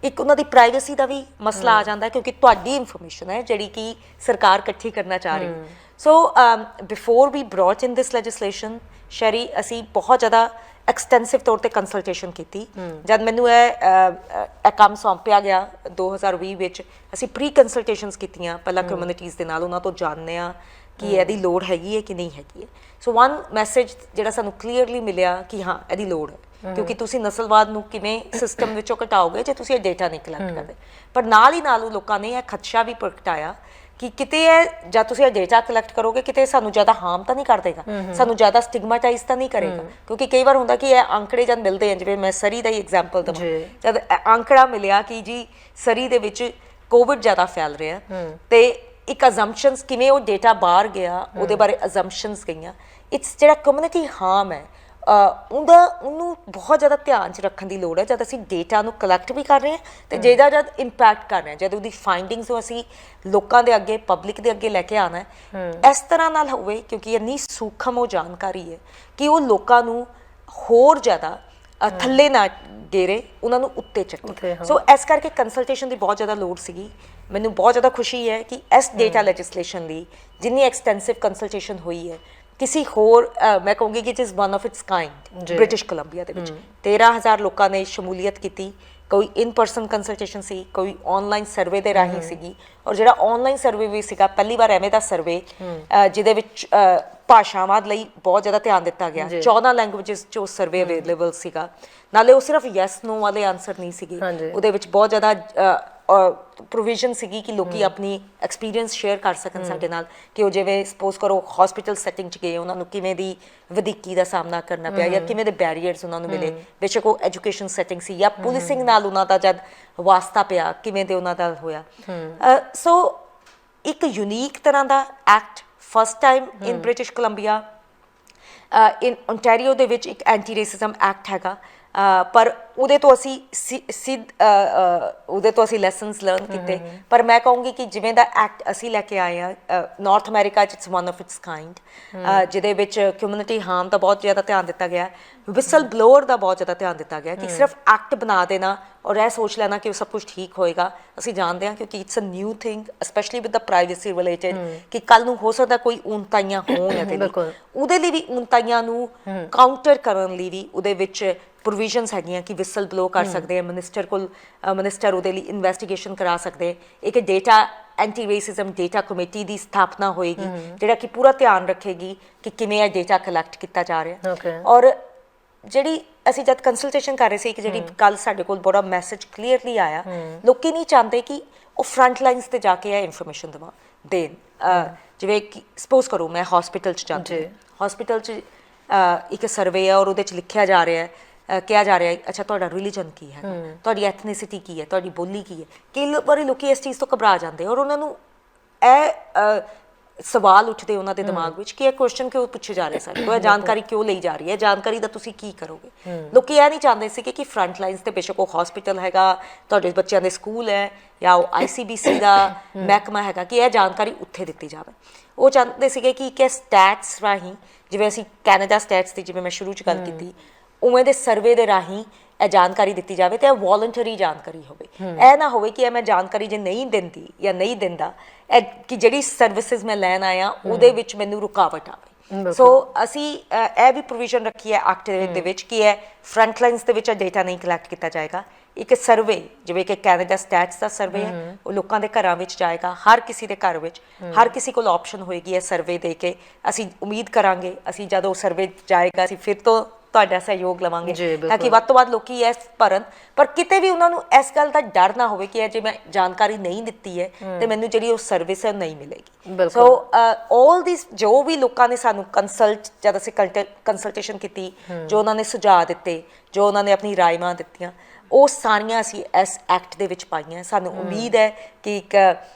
ਇੱਕ ਉਹਨਾਂ ਦੀ ਪ੍ਰਾਈਵੇਸੀ ਦਾ ਵੀ ਮਸਲਾ ਆ ਜਾਂਦਾ, ਕਿਉਂਕਿ ਤੁਹਾਡੀ ਇਨਫੋਰਮੇਸ਼ਨ ਹੈ ਜਿਹੜੀ ਕਿ ਸਰਕਾਰ ਇਕੱਠੀ ਕਰਨਾ ਚਾਹ ਰਹੀ। So before we brought in this legislation, ਸ਼ਹਿਰੀ ਅਸੀਂ ਬਹੁਤ ਜ਼ਿਆਦਾ ਐਕਸਟੈਂਸਿਵ ਤੌਰ ਤੇ ਕੰਸਲਟੇਸ਼ਨ ਕੀਤੀ। ਜਦ ਮੈਨੂੰ ਇਹ ਕੰਮ ਸੌਂਪਿਆ ਗਿਆ 2020 ਵਿੱਚ, ਅਸੀਂ ਪ੍ਰੀ ਕੰਸਲਟੇਸ਼ਨਸ ਕੀਤੀਆਂ ਪਹਿਲਾਂ ਕਮਿਊਨਿਟੀਜ਼ ਦੇ ਨਾਲ, ਉਹਨਾਂ ਤੋਂ ਜਾਣਦੇ ਹਾਂ ਕਿ ਇਹਦੀ ਲੋੜ ਹੈਗੀ ਹੈ ਕਿ ਨਹੀਂ ਹੈਗੀ ਹੈ। ਸੋ ਵਨ ਮੈਸੇਜ ਜਿਹੜਾ ਸਾਨੂੰ ਕਲੀਅਰਲੀ ਮਿਲਿਆ ਕਿ ਹਾਂ ਇਹਦੀ ਲੋੜ ਹੈ, ਕਿਉਂਕਿ ਤੁਸੀਂ ਨਸਲਵਾਦ ਨੂੰ ਕਿਵੇਂ ਸਿਸਟਮ ਵਿੱਚੋਂ ਘਟਾਓਗੇ ਜੇ ਤੁਸੀਂ ਇਹ ਡੇਟਾ ਨਹੀਂ ਕਲੈਕਟ ਕਰਦੇ। ਪਰ ਨਾਲ ਹੀ ਨਾਲ ਲੋਕਾਂ ਨੇ ਇਹ ਖਦਸ਼ਾ ਵੀ ਪ੍ਰਗਟਾਇਆ ਕਿ ਕਿਤੇ ਇਹ ਜਦ ਤੁਸੀਂ ਇਹ ਡੇਟਾ ਕਲੈਕਟ ਕਰੋਗੇ, ਕਿਤੇ ਸਾਨੂੰ ਜ਼ਿਆਦਾ ਹਾਰਮ ਤਾਂ ਨਹੀਂ ਕਰ ਦੇਗਾ, ਸਾਨੂੰ ਜ਼ਿਆਦਾ ਸਟਿਗਮਾਟਾਈਜ਼ ਤਾਂ ਨਹੀਂ ਕਰੇਗਾ। ਕਿਉਂਕਿ ਕਈ ਵਾਰ ਹੁੰਦਾ ਕਿ ਇਹ ਅੰਕੜੇ ਜਦ ਮਿਲਦੇ ਆ, ਜਿਵੇਂ ਮੈਂ ਸਰੀ ਦਾ ਹੀ ਐਗਜ਼ਾਮਪਲ ਦਵਾਂ, ਜਦ ਅੰਕੜਾ ਮਿਲਿਆ ਕਿ ਜੀ ਸਰੀ ਦੇ ਵਿੱਚ ਕੋਵਿਡ ਜ਼ਿਆਦਾ ਫੈਲ ਰਿਹਾ, ਤੇ ਇੱਕ ਅਜ਼ੰਪਸ਼ਨਸ ਕਿਵੇਂ ਉਹ ਡੇਟਾ ਬਾਹਰ ਗਿਆ, ਉਹਦੇ ਬਾਰੇ ਅਜ਼ੰਪਸ਼ਨਸ ਗਈਆਂ। ਇਟਸ ਜਿਹੜਾ ਕਮਿਊਨਿਟੀ ਹਾਰਮ ਹੈ, ਉਹਨੂੰ ਬਹੁਤ ਜ਼ਿਆਦਾ ਧਿਆਨ 'ਚ ਰੱਖਣ ਦੀ ਲੋੜ ਹੈ ਜਦ ਅਸੀਂ ਡੇਟਾ ਨੂੰ ਕਲੈਕਟ ਵੀ ਕਰ ਰਹੇ ਹਾਂ, ਅਤੇ ਜਿਹਦਾ ਜਦ ਇੰਪੈਕਟ ਕਰ ਰਹੇ ਹਾਂ, ਜਦ ਉਹਦੀ ਫਾਈਂਡਿੰਗਸ ਨੂੰ ਅਸੀਂ ਲੋਕਾਂ ਦੇ ਅੱਗੇ, ਪਬਲਿਕ ਦੇ ਅੱਗੇ ਲੈ ਕੇ ਆਉਣਾ ਹੈ, ਇਸ ਤਰ੍ਹਾਂ ਨਾਲ ਹੋਵੇ, ਕਿਉਂਕਿ ਇੰਨੀ ਸੂਖਮ ਉਹ ਜਾਣਕਾਰੀ ਹੈ ਕਿ ਉਹ ਲੋਕਾਂ ਨੂੰ ਹੋਰ ਜ਼ਿਆਦਾ ਥੱਲੇ ਨਾ ਗੇਰੇ, ਉਹਨਾਂ ਨੂੰ ਉੱਤੇ ਚੱਕੇ। ਸੋ ਇਸ ਕਰਕੇ ਕੰਸਲਟੇਸ਼ਨ ਦੀ ਬਹੁਤ ਜ਼ਿਆਦਾ ਲੋੜ ਸੀਗੀ। ਮੈਨੂੰ ਬਹੁਤ ਜ਼ਿਆਦਾ ਖੁਸ਼ੀ ਹੈ ਕਿ ਇਸ ਡੇਟਾ ਲੈਜਿਸਲੇਸ਼ਨ ਲਈ ਜਿੰਨੀ ਐਕਸਟੈਂਸਿਵ ਕੰਸਲਟੇਸ਼ਨ ਹੋਈ ਹੈ, ਕਿਸੇ ਹੋਰ ਮੈਂ ਕਹੂੰਗੀ ਕਿ it is one of its kind British Columbia ਦੇ ਵਿੱਚ 13,000 ਲੋਕਾਂ ਨੇ ਸ਼ਮੂਲੀਅਤ ਕੀਤੀ। ਕੋਈ ਇਨ ਪਰਸਨ ਕੰਸਲਟੇਸ਼ਨ ਸੀ, ਕੋਈ ਆਨਲਾਈਨ ਸਰਵੇ ਦੇ ਰਾਹੀਂ ਸੀਗੀ, ਔਰ ਜਿਹੜਾ ਆਨਲਾਈਨ ਸਰਵੇ ਵੀ ਸੀਗਾ, ਪਹਿਲੀ ਵਾਰ ਐਵੇਂ ਦਾ ਸਰਵੇ ਜਿਹਦੇ ਵਿੱਚ ਭਾਸ਼ਾਵਾਂ ਲਈ ਬਹੁਤ ਜ਼ਿਆਦਾ ਧਿਆਨ ਦਿੱਤਾ ਗਿਆ। 14 ਲੈਂਗੁਏਜਿਸ 'ਚ ਉਹ ਸਰਵੇ ਅਵੇਲੇਬਲ ਸੀਗਾ। ਨਾਲੇ ਉਹ ਸਿਰਫ ਯੈਸ ਨੋ ਵਾਲੇ ਆਨਸਰ ਨਹੀਂ ਸੀਗੇ, ਉਹਦੇ ਵਿੱਚ ਬਹੁਤ ਜ਼ਿਆਦਾ ਪ੍ਰੋਵੀਜ਼ਨ ਸੀਗੀ ਕਿ ਲੋਕੀ ਆਪਣੀ ਐਕਸਪੀਰੀਅੰਸ ਸ਼ੇਅਰ ਕਰ ਸਕਣ ਸਾਡੇ ਨਾਲ, ਕਿ ਉਹ ਜਿਵੇਂ ਸਪੋਜ਼ ਕਰੋ ਹਸਪੀਟਲ ਸੈਟਿੰਗ 'ਚ ਗਏ, ਉਹਨਾਂ ਨੂੰ ਕਿਵੇਂ ਦੀ ਵਧੀਕੀ ਦਾ ਸਾਹਮਣਾ ਕਰਨਾ ਪਿਆ ਜਾਂ ਕਿਵੇਂ ਦੇ ਬੈਰੀਅਰਸ ਉਹਨਾਂ ਨੂੰ ਮਿਲੇ, ਬੇਸ਼ੱਕ ਉਹ ਐਜੂਕੇਸ਼ਨ ਸੈਟਿੰਗ ਸੀ ਜਾਂ ਪੁਲਿਸਿੰਗ ਨਾਲ ਉਹਨਾਂ ਦਾ ਜਦ ਵਾਸਤਾ ਪਿਆ, ਕਿਵੇਂ ਦੇ ਉਹਨਾਂ ਦਾ ਹੋਇਆ। ਸੋ ਇੱਕ ਯੂਨੀਕ ਤਰ੍ਹਾਂ ਦਾ act, first time in British Columbia, in Ontario ਦੇ ਵਿੱਚ ਇੱਕ ਐਂਟੀ ਰੇਸਿਜ਼ਮ ਐਕਟ ਹੈਗਾ, ਪਰ ਉਹਦੇ ਤੋਂ ਅਸੀਂ ਉਹਦੇ ਤੋਂ ਅਸੀਂ ਲੈਸਨਸ ਲਰਨ ਕੀਤੇ। ਪਰ ਮੈਂ ਕਹੂੰਗੀ ਕਿ ਜਿਵੇਂ ਦਾ ਐਕਟ ਅਸੀਂ ਲੈ ਕੇ ਆਏ ਆ ਨਾਰਥ ਅਮਰੀਕਾ 'ਚ, it's one of its kind, ਜਿਹਦੇ ਵਿੱਚ ਕਮਿਊਨਿਟੀ ਹਾਰਮ ਦਾ ਬਹੁਤ ਜ਼ਿਆਦਾ ਧਿਆਨ ਦਿੱਤਾ ਗਿਆ, ਵਿਸਲ ਬਲੋਅਰ ਦਾ ਬਹੁਤ ਜ਼ਿਆਦਾ ਧਿਆਨ ਦਿੱਤਾ ਗਿਆ, ਕਿ ਸਿਰਫ ਐਕਟ ਬਣਾ ਦੇਣਾ ਔਰ ਇਹ ਸੋਚ ਲੈਣਾ ਕਿ ਉਹ ਸਭ ਕੁਝ ਠੀਕ ਹੋਏਗਾ। ਅਸੀਂ ਜਾਣਦੇ ਹਾਂ ਕਿਉਂਕਿ it's a new thing, specially with the privacy related, ਕਿ ਕੱਲ ਨੂੰ ਹੋ ਸਕਦਾ ਕੋਈ ਊਣਤਾਈਆਂ ਹੋਣ ਇਹਦੇ ਲਈ, ਉਹਦੇ ਲਈ ਵੀ ਊਣਤਾਈਆਂ ਨੂੰ ਕਾਊਂਟਰ ਕਰਨ ਲਈ ਵੀ ਉਹਦੇ ਵਿੱਚ ਪ੍ਰੋਵੀਜ਼ਨਸ ਹੈਗੀਆਂ ਕਿ ਵਿਸਲ ਬਲੋ ਕਰ ਸਕਦੇ ਆ, ਮਿਨਿਸਟਰ ਉਹਦੇ ਲਈ ਇਨਵੈਸਟੀਗੇਸ਼ਨ ਕਰਾ ਸਕਦੇ। ਇੱਕ data anti racism data committee ਦੀ ਸਥਾਪਨਾ ਹੋਏਗੀ, ਜਿਹੜਾ ਕਿ ਪੂਰਾ ਧਿਆਨ ਰੱਖੇਗੀ ਕਿ ਕਿਵੇਂ ਇਹ ਡੇਟਾ ਕਲੈਕਟ ਕੀਤਾ ਜਾ ਰਿਹਾ। ਔਰ ਜਿਹੜੀ ਅਸੀਂ ਜਦ ਕੰਸਲਟੇਸ਼ਨ ਕਰ ਰਹੇ ਸੀ, ਕਿ ਜਿਹੜੀ ਕੱਲ ਸਾਡੇ ਕੋਲ ਬੜਾ ਮੈਸੇਜ ਕਲੀਅਰਲੀ ਆਇਆ, ਲੋਕੀ ਨਹੀਂ ਚਾਹੁੰਦੇ ਕਿ ਉਹ ਫਰੰਟ ਲਾਈਨਸ ਤੇ ਜਾ ਕੇ ਇਹ ਇਨਫੋਰਮੇਸ਼ਨ ਦੇਣ। ਜਿਵੇਂ ਕਿ ਸਪੋਜ਼ ਕਰੋ ਮੈਂ ਹਸਪੀਟਲ 'ਚ ਜਾਂਦੀ, ਹਸਪੀਟਲ 'ਚ ਇੱਕ ਸਰਵੇ ਆ ਔਰ ਉਹਦੇ 'ਚ ਲਿਖਿਆ ਜਾ ਰਿਹਾ ਹੈ, ਕਿਹਾ ਜਾ ਰਿਹਾ ਹੈ, ਅੱਛਾ ਤੁਹਾਡਾ ਰਿਲੀਜਨ ਕੀ ਹੈ, ਤੁਹਾਡੀ ਐਥਨੀਸਿਟੀ ਕੀ ਹੈ, ਤੁਹਾਡੀ ਬੋਲੀ ਕੀ ਹੈ। ਕਈ ਵਾਰੀ ਲੋਕੀ ਇਸ ਚੀਜ਼ ਤੋਂ ਘਬਰਾ ਜਾਂਦੇ ਔਰ ਉਹਨਾਂ ਨੂੰ ਇਹ ਸਵਾਲ ਉੱਠਦੇ ਉਹਨਾਂ ਦੇ ਦਿਮਾਗ ਵਿੱਚ ਕਿ ਇਹ ਕੁਐਸਚਨ ਕਿਉਂ ਪੁੱਛੇ ਜਾ ਰਹੇ ਸਾਡੇ ਕੋਲ, ਇਹ ਜਾਣਕਾਰੀ ਕਿਉਂ ਲਈ ਜਾ ਰਹੀ ਹੈ, ਜਾਣਕਾਰੀ ਦਾ ਤੁਸੀਂ ਕੀ ਕਰੋਗੇ। ਲੋਕੀ ਇਹ ਨਹੀਂ ਚਾਹੁੰਦੇ ਸੀ ਕਿ ਫਰੰਟ ਲਾਈਨਸ ਤੇ ਬੇਸ਼ੱਕ ਉਹ ਹਸਪੀਟਲ ਹੈਗਾ, ਤੁਹਾਡੇ ਬੱਚਿਆਂ ਦੇ ਸਕੂਲ ਹੈ, ਜਾਂ ਉਹ ICBC ਦਾ ਮਹਿਕਮਾ ਹੈਗਾ, ਕਿ ਇਹ ਜਾਣਕਾਰੀ ਉੱਥੇ ਦਿੱਤੀ ਜਾਵੇ। ਉਹ ਚਾਹੁੰਦੇ ਸੀਗੇ ਕਿ ਇੱਕ ਸਟੈਟਸ ਰਾਹੀਂ, ਜਿਵੇਂ ਅਸੀਂ ਕੈਨੇਡਾ ਸਟੈਟਸ ਦੀ ਜਿਵੇਂ ਮੈਂ ਸ਼ੁਰੂ 'ਚ ਗੱਲ ਕੀਤੀ, ਉਵੇਂ ਦੇ ਸਰਵੇ ਦੇ ਰਾਹੀਂ ਇਹ ਜਾਣਕਾਰੀ ਦਿੱਤੀ ਜਾਵੇ ਤੇ ਇਹ ਵੋਲੰਟਰੀ ਜਾਣਕਾਰੀ ਹੋਵੇ। ਇਹ ਨਾ ਹੋਵੇ ਕਿ ਇਹ ਮੈਂ ਜਾਣਕਾਰੀ ਜੇ ਨਹੀਂ ਦਿੰਦੀ ਜਾਂ ਨਹੀਂ ਦਿੰਦਾ, ਇਹ ਕਿ ਜਿਹੜੀ ਸਰਵਿਸਿਜ਼ ਮੈਂ ਲੈਣ ਆਇਆ ਉਹਦੇ ਵਿੱਚ ਮੈਨੂੰ ਰੁਕਾਵਟ ਆਵੇ। ਸੋ ਅਸੀਂ ਇਹ ਵੀ ਪ੍ਰੋਵੀਜ਼ਨ ਰੱਖੀ ਹੈ ਐਕਟ ਦੇ ਵਿੱਚ ਕਿ ਇਹ ਫਰੰਟ ਲਾਈਨਸ ਦੇ ਵਿੱਚ ਡੇਟਾ ਨਹੀਂ ਕਲੈਕਟ ਕੀਤਾ ਜਾਏਗਾ। ਇੱਕ ਸਰਵੇ ਜਿਵੇਂ ਕਿ ਕੈਨੇਡਾ ਸਟੈਟਸ ਦਾ ਸਰਵੇ ਹੈ, ਉਹ ਲੋਕਾਂ ਦੇ ਘਰਾਂ ਵਿੱਚ ਜਾਏਗਾ, ਹਰ ਕਿਸੇ ਦੇ ਘਰ ਵਿੱਚ, ਹਰ ਕਿਸੇ ਕੋਲ ਆਪਸ਼ਨ ਹੋਏਗੀ ਇਹ ਸਰਵੇ ਦੇ ਕੇ। ਅਸੀਂ ਉਮੀਦ ਕਰਾਂਗੇ ਅਸੀਂ ਜਦੋਂ ਸਰਵੇ ਜਾਏਗਾ ਅਸੀਂ ਫਿਰ ਤੋਂ ਤੁਹਾਡਾ ਸਹਿਯੋਗ ਲਵਾਂਗੇ ਤਾਂ ਕਿ ਵੱਧ ਤੋਂ ਵੱਧ ਲੋਕੀ ਇਸ ਭਰਨ, ਪਰ ਕਿਤੇ ਵੀ ਉਹਨਾਂ ਨੂੰ ਇਸ ਗੱਲ ਦਾ ਡਰ ਨਾ ਹੋਵੇ ਕਿ ਜੇ ਮੈਂ ਜਾਣਕਾਰੀ ਨਹੀਂ ਦਿੱਤੀ ਹੈ ਤੇ ਮੈਨੂੰ ਜਿਹੜੀ ਉਹ ਸਰਵਿਸ ਹੈ ਨਹੀਂ ਮਿਲੇਗੀ। ਸੋ ਆਲ ਦਿਸ ਜੋ ਵੀ ਲੋਕਾਂ ਨੇ ਸਾਨੂੰ ਜਦ ਅਸੀਂ ਕੰਸਲਟੇਸ਼ਨ ਕੀਤੀ, ਜੋ ਉਹਨਾਂ ਨੇ ਸੁਝਾਅ ਦਿੱਤੇ, ਜੋ ਉਹਨਾਂ ਨੇ ਆਪਣੀ ਰਾਇਮਾਂ ਦਿੱਤੀਆਂ, ਉਹ ਸਾਰੀਆਂ ਅਸੀਂ ਇਸ ਐਕਟ ਦੇ ਵਿੱਚ ਪਾਈਆਂ। ਸਾਨੂੰ ਉਮੀਦ ਹੈ ਕਿ ਇੱਕ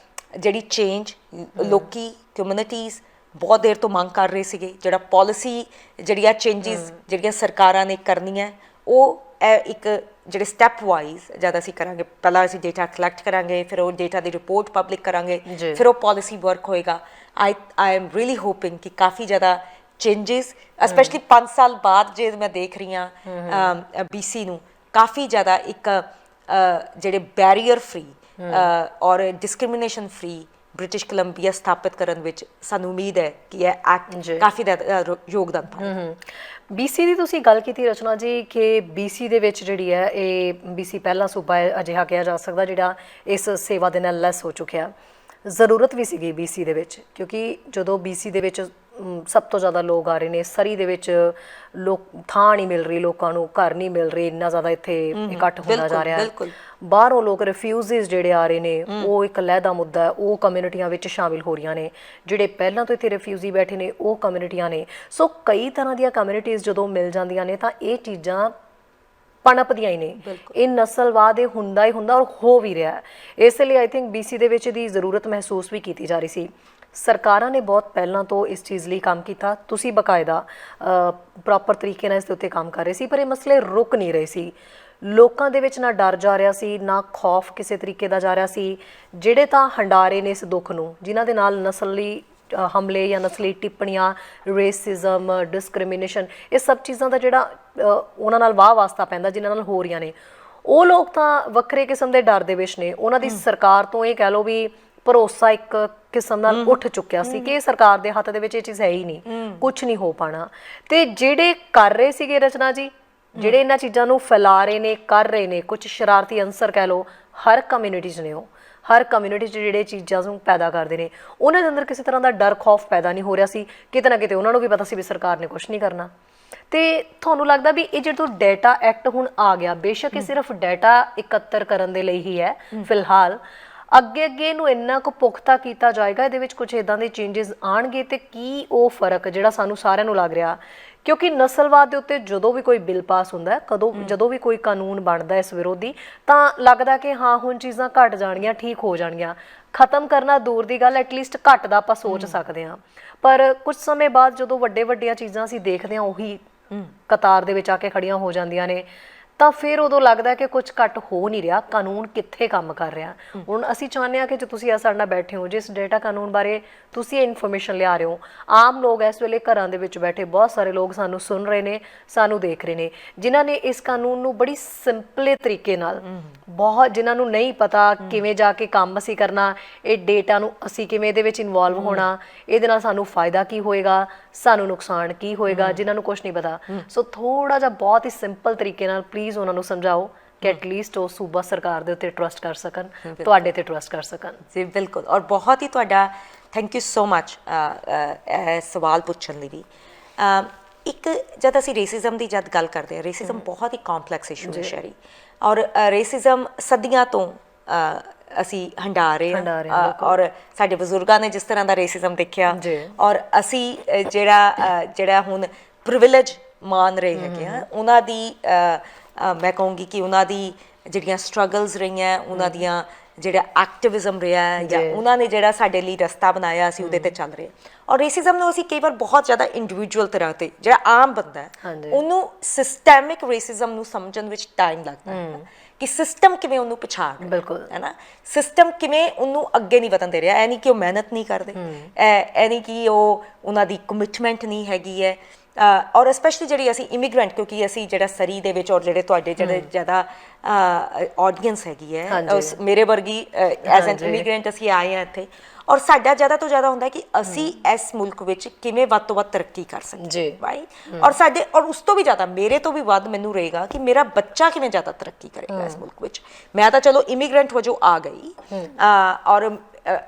ਜਿਹੜੀ ਚੇਂਜ ਲੋਕੀ ਕਮਿਊਨਿਟੀਜ਼ ਬਹੁਤ ਦੇਰ ਤੋਂ ਮੰਗ ਕਰ ਰਹੇ ਸੀਗੇ, ਜਿਹੜਾ ਪਾਲਿਸੀ ਜਿਹੜੀਆਂ ਚੇਂਜਿਸ ਜਿਹੜੀਆਂ ਸਰਕਾਰਾਂ ਨੇ ਕਰਨੀਆਂ, ਉਹ ਇੱਕ ਜਿਹੜੇ ਸਟੈਪ ਵਾਈਜ਼ ਜਦ ਅਸੀਂ ਕਰਾਂਗੇ, ਪਹਿਲਾਂ ਅਸੀਂ ਡੇਟਾ ਕਲੈਕਟ ਕਰਾਂਗੇ, ਫਿਰ ਉਹ ਡੇਟਾ ਦੀ ਰਿਪੋਰਟ ਪਬਲਿਕ ਕਰਾਂਗੇ, ਫਿਰ ਉਹ ਪਾਲਿਸੀ ਵਰਕ ਹੋਏਗਾ। ਆਈ ਐਮ ਰੀਅਲੀ ਹੋਪਿੰਗ ਕਿ ਕਾਫੀ ਜ਼ਿਆਦਾ ਚੇਂਜਿਸ, ਸਪੈਸ਼ਲੀ 5 ਸਾਲ ਬਾਅਦ ਜੇ ਮੈਂ ਦੇਖ ਰਹੀ ਹਾਂ BC ਨੂੰ, ਕਾਫੀ ਜ਼ਿਆਦਾ ਇੱਕ ਜਿਹੜੇ ਬੈਰੀਅਰ ਫਰੀ ਔਰ ਡਿਸਕ੍ਰਿਮੀਨੇਸ਼ਨ ਫਰੀ ਬ੍ਰਿਟਿਸ਼ ਕੋਲੰਬੀਆ ਸਥਾਪਿਤ ਕਰਨ ਵਿੱਚ ਸਾਨੂੰ ਉਮੀਦ ਹੈ ਕਿ ਇਹ ਐਕਟ ਕਾਫੀ ਜ਼ਿਆਦਾ ਯੋਗਦਾਨ ਪਾਏਗਾ। BC ਦੀ ਤੁਸੀਂ ਗੱਲ ਕੀਤੀ ਰਚਨਾ ਜੀ, ਕਿ BC ਦੇ ਵਿੱਚ ਜਿਹੜੀ ਹੈ ਇਹ BC ਪਹਿਲਾ ਸੂਬਾ ਅਜਿਹਾ ਕਿਹਾ ਜਾ ਸਕਦਾ ਜਿਹੜਾ ਇਸ ਸੇਵਾ ਦੇ ਨਾਲ ਲੈਸ ਹੋ ਚੁੱਕਿਆ। ਜ਼ਰੂਰਤ ਵੀ ਸੀਗੀ BC ਦੇ ਵਿੱਚ, ਕਿਉਂਕਿ ਜਦੋਂ BC ਦੇ ਵਿੱਚ ਸਭ ਤੋਂ ਜ਼ਿਆਦਾ ਲੋਕ ਆ ਰਹੇ ਨੇ, ਸਰੀ ਦੇ ਵਿੱਚ ਥਾਂ ਨਹੀਂ ਮਿਲ ਰਹੀ ਲੋਕਾਂ ਨੂੰ, ਘਰ ਨਹੀਂ ਮਿਲ ਰਹੇ, ਇੰਨਾ ਜ਼ਿਆਦਾ ਇੱਥੇ ਇਕੱਠ ਹੁੰਦਾ ਜਾ ਰਿਹਾ। ਬਾਹਰੋਂ ਲੋਕ ਰਿਫਿਊਜ਼ੀਜ਼ ਜਿਹੜੇ ਆ ਰਹੇ ਨੇ, ਉਹ ਇੱਕ ਲਹਿਦਾ ਮੁੱਦਾ, ਉਹ ਕਮਿਊਨਿਟੀਆਂ ਵਿੱਚ ਸ਼ਾਮਿਲ ਹੋ ਰਹੀਆਂ ਨੇ। ਜਿਹੜੇ ਪਹਿਲਾਂ ਤੋਂ ਇੱਥੇ ਰਿਫਿਊਜੀ ਬੈਠੇ ਨੇ ਉਹ ਕਮਿਊਨਿਟੀਆਂ ਨੇ। ਸੋ ਕਈ ਤਰ੍ਹਾਂ ਦੀਆਂ ਕਮਿਊਨਿਟੀਜ਼ ਜਦੋਂ ਮਿਲ ਜਾਂਦੀਆਂ ਨੇ ਤਾਂ ਇਹ ਚੀਜ਼ਾਂ ਪਣਪਦੀਆਂ ਹੀ ਨੇ। ਇਹ ਨਸਲਵਾਦ ਇਹ ਹੁੰਦਾ ਹੀ ਹੁੰਦਾ ਔਰ ਹੋ ਵੀ ਰਿਹਾ। ਇਸ ਲਈ ਆਈ ਥਿੰਕ BC ਦੇ ਵਿੱਚ ਦੀ ਜ਼ਰੂਰਤ ਮਹਿਸੂਸ ਵੀ ਕੀਤੀ ਜਾ ਰਹੀ ਸੀ। ਸਰਕਾਰਾਂ ਨੇ ਬਹੁਤ ਪਹਿਲਾਂ ਤੋਂ ਇਸ ਚੀਜ਼ ਲਈ ਕੰਮ ਕੀਤਾ, ਤੁਸੀਂ ਬਕਾਇਦਾ ਪ੍ਰੋਪਰ ਤਰੀਕੇ ਨਾਲ ਇਸ ਦੇ ਉੱਤੇ ਕੰਮ ਕਰ ਰਹੇ ਸੀ, ਪਰ ਇਹ ਮਸਲੇ ਰੁਕ ਨਹੀਂ ਰਹੇ ਸੀ। ਲੋਕਾਂ ਦੇ ਵਿੱਚ ਨਾ ਡਰ ਜਾ ਰਿਹਾ ਸੀ, ਨਾ ਖੌਫ ਕਿਸੇ ਤਰੀਕੇ ਦਾ ਜਾ ਰਿਹਾ ਸੀ। ਜਿਹੜੇ ਤਾਂ ਹੰਡਾਰੇ ਨੇ ਇਸ ਦੁੱਖ ਨੂੰ, ਜਿਨ੍ਹਾਂ ਦੇ ਨਾਲ ਨਸਲੀ ਹਮਲੇ ਜਾਂ ਨਸਲੀ ਟਿੱਪਣੀਆਂ, ਰੇਸਿਜ਼ਮ, ਡਿਸਕ੍ਰਿਮੀਨੇਸ਼ਨ, ਇਹ ਸਭ ਚੀਜ਼ਾਂ ਦਾ ਜਿਹੜਾ ਉਹਨਾਂ ਨਾਲ ਵਾਹ ਵਾਸਤਾ ਪੈਂਦਾ, ਜਿਨ੍ਹਾਂ ਨਾਲ ਹੋ ਰਹੀਆਂ ਨੇ, ਉਹ ਲੋਕ ਤਾਂ ਵੱਖਰੇ ਕਿਸਮ ਦੇ ਡਰ ਦੇ ਵਿੱਚ ਨੇ। ਉਹਨਾਂ ਦੀ ਸਰਕਾਰ ਤੋਂ ਇਹ ਕਹਿ ਲਓ ਵੀ ਭਰੋਸਾ ਇੱਕ ਕਿਸਮ ਨਾਲ ਉੱਠ ਚੁੱਕਿਆ ਸੀ ਕਿ ਸਰਕਾਰ ਦੇ ਹੱਥ ਦੇ ਵਿੱਚ ਇਹ ਚੀਜ਼ ਹੈ ਹੀ ਨਹੀਂ, ਕੁਛ ਨਹੀਂ ਹੋ ਪਾਣਾ। ਤੇ ਜਿਹੜੇ ਕਰ ਰਹੇ ਸੀਗੇ ਰਚਨਾ ਜੀ, ਜਿਹੜੇ ਇਹਨਾਂ ਚੀਜ਼ਾਂ ਨੂੰ ਫੈਲਾ ਰਹੇ ਨੇ, ਕਰ ਰਹੇ ਨੇ, ਕੁਝ ਸ਼ਰਾਰਤੀ ਅੰਸਰ ਕਹਿ ਲਓ, ਹਰ ਕਮਿਊਨਿਟੀ 'ਚ ਨੇ। ਉਹ ਹਰ ਕਮਿਊਨਿਟੀ 'ਚ ਜਿਹੜੇ ਚੀਜ਼ਾਂ ਨੂੰ ਪੈਦਾ ਕਰਦੇ ਨੇ, ਉਹਨਾਂ ਦੇ ਅੰਦਰ ਕਿਸੇ ਤਰ੍ਹਾਂ ਦਾ ਡਰ ਖੌਫ ਪੈਦਾ ਨਹੀਂ ਹੋ ਰਿਹਾ ਸੀ। ਕਿਤੇ ਨਾ ਕਿਤੇ ਉਹਨਾਂ ਨੂੰ ਵੀ ਪਤਾ ਸੀ ਵੀ ਸਰਕਾਰ ਨੇ ਕੁਛ ਨਹੀਂ ਕਰਨਾ। ਤੇ ਤੁਹਾਨੂੰ ਲੱਗਦਾ ਵੀ ਇਹ ਜਦੋਂ ਡੇਟਾ ਐਕਟ ਹੁਣ ਆ ਗਿਆ, ਬੇਸ਼ੱਕ ਇਹ ਸਿਰਫ ਡੇਟਾ ਇਕੱਤਰ ਕਰਨ ਦੇ ਲਈ ਹੀ ਹੈ ਫਿਲਹਾਲ, ਅੱਗੇ ਇਹਨੂੰ ਇੰਨਾ ਕੁ ਪੁਖਤਾ ਕੀਤਾ ਜਾਏਗਾ, ਇਹਦੇ ਵਿੱਚ ਕੁਝ ਇੱਦਾਂ ਦੇ ਚੇਂਜਸ ਆਉਣਗੇ ਤੇ ਕੀ ਉਹ ਫਰਕ ਜਿਹੜਾ ਸਾਨੂੰ ਸਾਰਿਆਂ ਨੂੰ ਲੱਗ ਰਿਹਾ ਕਿਉਂਕਿ ਨਸਲਵਾਦ ਦੇ ਉੱਤੇ ਜਦੋਂ ਵੀ ਕੋਈ ਬਿੱਲ ਪਾਸ ਹੁੰਦਾ ਹੈ, ਜਦੋਂ ਵੀ ਕੋਈ ਕਾਨੂੰਨ ਬਣਦਾ ਇਸ ਵਿਰੋਧੀ, ਤਾਂ ਲੱਗਦਾ ਕਿ ਹਾਂ ਹੁਣ ਚੀਜ਼ਾਂ ਘਟ ਜਾਣਗੀਆਂ, ਠੀਕ ਹੋ ਜਾਣਗੀਆਂ। ਖਤਮ ਕਰਨਾ ਦੂਰ ਦੀ ਗੱਲ, ਐਟਲੀਸਟ ਘੱਟ ਦਾ ਆਪਾਂ ਸੋਚ ਸਕਦੇ ਹਾਂ। ਪਰ ਕੁਝ ਸਮੇਂ ਬਾਅਦ ਜਦੋਂ ਵੱਡੀਆਂ ਚੀਜ਼ਾਂ ਅਸੀਂ ਦੇਖਦੇ ਹਾਂ ਉਹੀ ਕਤਾਰ ਦੇ ਵਿੱਚ ਆ ਕੇ ਖੜੀਆਂ ਹੋ ਜਾਂਦੀਆਂ ਨੇ, ਤਾਂ ਫਿਰ ਉਦੋਂ ਲੱਗਦਾ ਕਿ ਕੁਝ ਘੱਟ ਹੋ ਨਹੀਂ ਰਿਹਾ, ਕਾਨੂੰਨ ਕਿੱਥੇ ਕੰਮ ਕਰ ਰਿਹਾ। ਹੁਣ ਅਸੀਂ ਚਾਹੁੰਦੇ ਹਾਂ ਕਿ ਜੇ ਤੁਸੀਂ ਸਾਡੇ ਨਾਲ ਬੈਠੇ ਹੋ, ਜਿਸ ਡੇਟਾ ਕਾਨੂੰਨ ਬਾਰੇ ਤੁਸੀਂ ਇਹ ਇਨਫੋਰਮੇਸ਼ਨ ਲਿਆ ਰਹੇ ਹੋ, ਆਮ ਲੋਕ ਇਸ ਵੇਲੇ ਘਰਾਂ ਦੇ ਵਿੱਚ ਬੈਠੇ ਬਹੁਤ ਸਾਰੇ ਲੋਕ ਸਾਨੂੰ ਸੁਣ ਰਹੇ ਨੇ, ਸਾਨੂੰ ਦੇਖ ਰਹੇ ਨੇ, ਜਿਨ੍ਹਾਂ ਨੇ ਇਸ ਕਾਨੂੰਨ ਨੂੰ ਬੜੀ ਸਿੰਪਲੇ ਤਰੀਕੇ ਨਾਲ, ਬਹੁਤ ਜਿਨ੍ਹਾਂ ਨੂੰ ਨਹੀਂ ਪਤਾ ਕਿਵੇਂ ਜਾ ਕੇ ਕੰਮ ਅਸੀਂ ਕਰਨਾ, ਇਹ ਡੇਟਾ ਨੂੰ ਅਸੀਂ ਕਿਵੇਂ ਇਹਦੇ ਵਿੱਚ ਇਨਵੋਲਵ ਹੋਣਾ, ਇਹਦੇ ਨਾਲ ਸਾਨੂੰ ਫਾਇਦਾ ਕੀ ਹੋਏਗਾ, ਸਾਨੂੰ ਨੁਕਸਾਨ ਕੀ ਹੋਏਗਾ, ਜਿਨ੍ਹਾਂ ਨੂੰ ਕੁਝ ਨਹੀਂ ਪਤਾ। ਸੋ ਥੋੜਾ ਜਿਹਾ ਬਹੁਤ ਹੀ ਸਿੰਪਲ ਤਰੀਕੇ ਨਾਲ ਪਲੀਜ਼ ਉਹਨਾਂ ਨੂੰ ਸਮਝਾਓ ਕਿ ਐਟਲੀਸਟ ਉਹ ਸੂਬਾ ਸਰਕਾਰ ਦੇ ਉੱਤੇ ਟਰਸਟ ਕਰ ਸਕਣ, ਤੁਹਾਡੇ ਤੇ ਟਰਸਟ ਕਰ ਸਕਣ। ਜੀ ਬਿਲਕੁਲ, ਔਰ ਬਹੁਤ ਹੀ ਤੁਹਾਡਾ ਥੈਂਕ ਯੂ ਸੋ ਮਚ ਸਵਾਲ ਪੁੱਛਣ ਲਈ ਵੀ। ਇੱਕ ਜਦ ਅਸੀਂ ਰੇਸਿਜ਼ਮ ਦੀ ਜਦ ਗੱਲ ਕਰਦੇ ਹਾਂ, ਰੇਸਿਜ਼ਮ ਬਹੁਤ ਹੀ ਕੰਪਲੈਕਸ ਇਸ਼ੂ ਹੈ ਸ਼ਹਿਰੀ, ਔਰ ਰੇਸਿਜ਼ਮ ਸਦੀਆਂ ਤੋਂ ਅਸੀਂ ਹੰਢਾ ਰਹੇ ਹਾਂ, ਔਰ ਸਾਡੇ ਬਜ਼ੁਰਗਾਂ ਨੇ ਜਿਸ ਤਰ੍ਹਾਂ ਦਾ ਰੇਸਿਜ਼ਮ ਦੇਖਿਆ, ਔਰ ਅਸੀਂ ਜਿਹੜਾ ਹੁਣ ਪ੍ਰਿਵਿਲੇਜ ਮਾਨ ਰਹੇ ਹੈਗੇ ਆ, ਉਹਨਾਂ ਦੀ ਮੈਂ ਕਹੂੰਗੀ ਕਿ ਉਹਨਾਂ ਦੀ ਜਿਹੜੀਆਂ ਸਟਰਗਲਸ ਰਹੀਆਂ, ਉਹਨਾਂ ਦੀਆਂ ਜਿਹੜਾ ਐਕਟਿਵਿਜ਼ਮ ਰਿਹਾ, ਜਾਂ ਉਹਨਾਂ ਨੇ ਜਿਹੜਾ ਸਾਡੇ ਲਈ ਰਸਤਾ ਬਣਾਇਆ, ਅਸੀਂ ਉਹਦੇ ਤੇ ਚੱਲ ਰਹੇ। ਔਰ ਰੇਸਿਜ਼ਮ ਨੂੰ ਅਸੀਂ ਕਈ ਵਾਰ ਬਹੁਤ ਜ਼ਿਆਦਾ ਇੰਡੀਵਿਜੂਅਲ ਤਰ੍ਹਾਂ ਤੇ, ਜਿਹੜਾ ਆਮ ਬੰਦਾ ਹੈ ਉਹਨੂੰ ਸਿਸਟੈਮਿਕ ਰੇਸਿਜ਼ਮ ਨੂੰ ਸਮਝਣ ਵਿੱਚ ਟਾਈਮ ਲੱਗਦਾ ਹੈ ਕਿ ਸਿਸਟਮ ਕਿਵੇਂ ਉਹਨੂੰ ਪਛਾਣ, ਬਿਲਕੁਲ ਹੈ ਨਾ, ਸਿਸਟਮ ਕਿਵੇਂ ਉਹਨੂੰ ਅੱਗੇ ਨਹੀਂ ਵਧਣ ਦੇ ਰਿਹਾ। ਇਹ ਨਹੀਂ ਕਿ ਉਹ ਮਿਹਨਤ ਨਹੀਂ ਕਰਦੇ, ਇਹ ਨਹੀਂ ਕਿ ਉਹਨਾਂ ਦੀ ਕਮਿਟਮੈਂਟ ਨਹੀਂ ਹੈਗੀ ਹੈ। ਔਰ ਸਪੈਸ਼ਲੀ ਜਿਹੜੀ ਅਸੀਂ ਇਮੀਗ੍ਰੈਂਟ, ਕਿਉਂਕਿ ਅਸੀਂ ਜਿਹੜਾ ਸਰੀ ਦੇ ਵਿੱਚ, ਔਰ ਜਿਹੜੇ ਤੁਹਾਡੇ ਜਿਹੜੇ ਜ਼ਿਆਦਾ ਆਡੀਅנס ਹੈਗੀ ਹੈ, ਮੇਰੇ ਵਰਗੀ ਐਜ਼ ਐਨ ਇਮੀਗ੍ਰੈਂਟ ਅਸੀਂ ਆਏ ਹਾਂ ਇੱਥੇ, ਔਰ ਸਾਡਾ ਜ਼ਿਆਦਾ ਤੋਂ ਜ਼ਿਆਦਾ ਹੁੰਦਾ ਕਿ ਅਸੀਂ ਇਸ ਮੁਲਕ ਵਿੱਚ ਕਿਵੇਂ ਵੱਧ ਤੋਂ ਵੱਧ ਤਰੱਕੀ ਕਰ ਸਕੀਏ, ਰਾਈਟ। ਔਰ ਉਸ ਤੋਂ ਵੀ ਜ਼ਿਆਦਾ, ਮੇਰੇ ਤੋਂ ਵੀ ਵੱਧ ਮੈਨੂੰ ਰਹੇਗਾ ਕਿ ਮੇਰਾ ਬੱਚਾ ਕਿਵੇਂ ਜ਼ਿਆਦਾ ਤਰੱਕੀ ਕਰੇਗਾ ਇਸ ਮੁਲਕ ਵਿੱਚ। ਮੈਂ ਤਾਂ ਚਲੋ ਇਮੀਗ੍ਰੈਂਟ ਵਜੋਂ ਆ ਗਈ, ਔਰ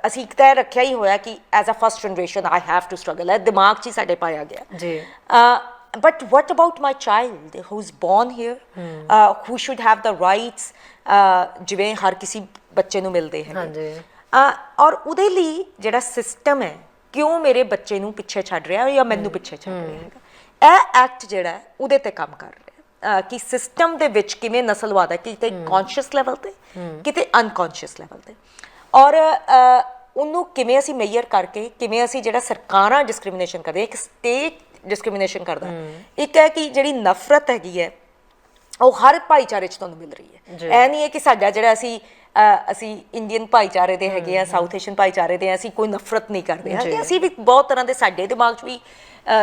ਅਸੀਂ ਇੱਕ ਤਾਂ ਰੱਖਿਆ ਹੀ ਹੋਇਆ ਕਿ as a first generation I have to struggle, ਹੈ ਦਿਮਾਗ 'ਚ ਹੀ ਸਾਡੇ ਪਾਇਆ ਗਿਆ ਜੀ। But what about my child who's born here, who should have the rights ਜਿਵੇਂ ਹਰ ਕਿਸੇ ਬੱਚੇ ਨੂੰ ਮਿਲਦੇ ਹੈਗੇ, ਔਰ ਉਹਦੇ ਲਈ ਜਿਹੜਾ ਸਿਸਟਮ ਹੈ, ਕਿਉਂ ਮੇਰੇ ਬੱਚੇ ਨੂੰ ਪਿੱਛੇ ਛੱਡ ਰਿਹਾ ਜਾਂ ਮੈਨੂੰ ਪਿੱਛੇ ਛੱਡ ਰਿਹਾ ਹੈਗਾ, ਇਹ ਐਕਟ ਜਿਹੜਾ ਉਹਦੇ ਤੇ ਕੰਮ ਕਰ ਰਿਹਾ ਕਿ ਸਿਸਟਮ ਦੇ ਵਿੱਚ ਕਿਵੇਂ ਨਸਲਵਾਦ ਹੈ, ਕਿਤੇ ਕੌਨਸ਼ੀਅਸ ਲੈਵਲ ਤੇ, ਕਿਤੇ ਅਨਕੌਨਸ਼ੀਅਸ ਲੈਵਲ ਤੇ, ਔਰ ਉਹਨੂੰ ਕਿਵੇਂ ਅਸੀਂ ਮੇਜਰ ਕਰਕੇ, ਕਿਵੇਂ ਅਸੀਂ ਜਿਹੜਾ ਸਰਕਾਰਾਂ ਡਿਸਕ੍ਰਿਮੀਨੇਸ਼ਨ ਕਰਦੇ, ਇੱਕ ਸਟੇਟ ਡਿਸਕ੍ਰਿਮੀਨੇਸ਼ਨ ਕਰਦਾ, ਇੱਕ ਹੈ ਕਿ ਜਿਹੜੀ ਨਫ਼ਰਤ ਹੈਗੀ ਹੈ ਉਹ ਹਰ ਭਾਈਚਾਰੇ 'ਚ ਤੁਹਾਨੂੰ ਮਿਲ ਰਹੀ ਹੈ। ਇਹ ਨਹੀਂ ਹੈ ਕਿ ਸਾਡਾ ਜਿਹੜਾ ਅਸੀਂ ਇੰਡੀਅਨ ਭਾਈਚਾਰੇ ਦੇ ਹੈਗੇ ਆ, ਸਾਊਥ ਏਸ਼ੀਅਨ ਭਾਈਚਾਰੇ ਦੇ, ਅਸੀਂ ਕੋਈ ਨਫ਼ਰਤ ਨਹੀਂ ਕਰਦੇ ਹਾਂ, ਅਸੀਂ ਵੀ ਬਹੁਤ ਤਰ੍ਹਾਂ ਦੇ, ਸਾਡੇ ਦਿਮਾਗ 'ਚ ਵੀ,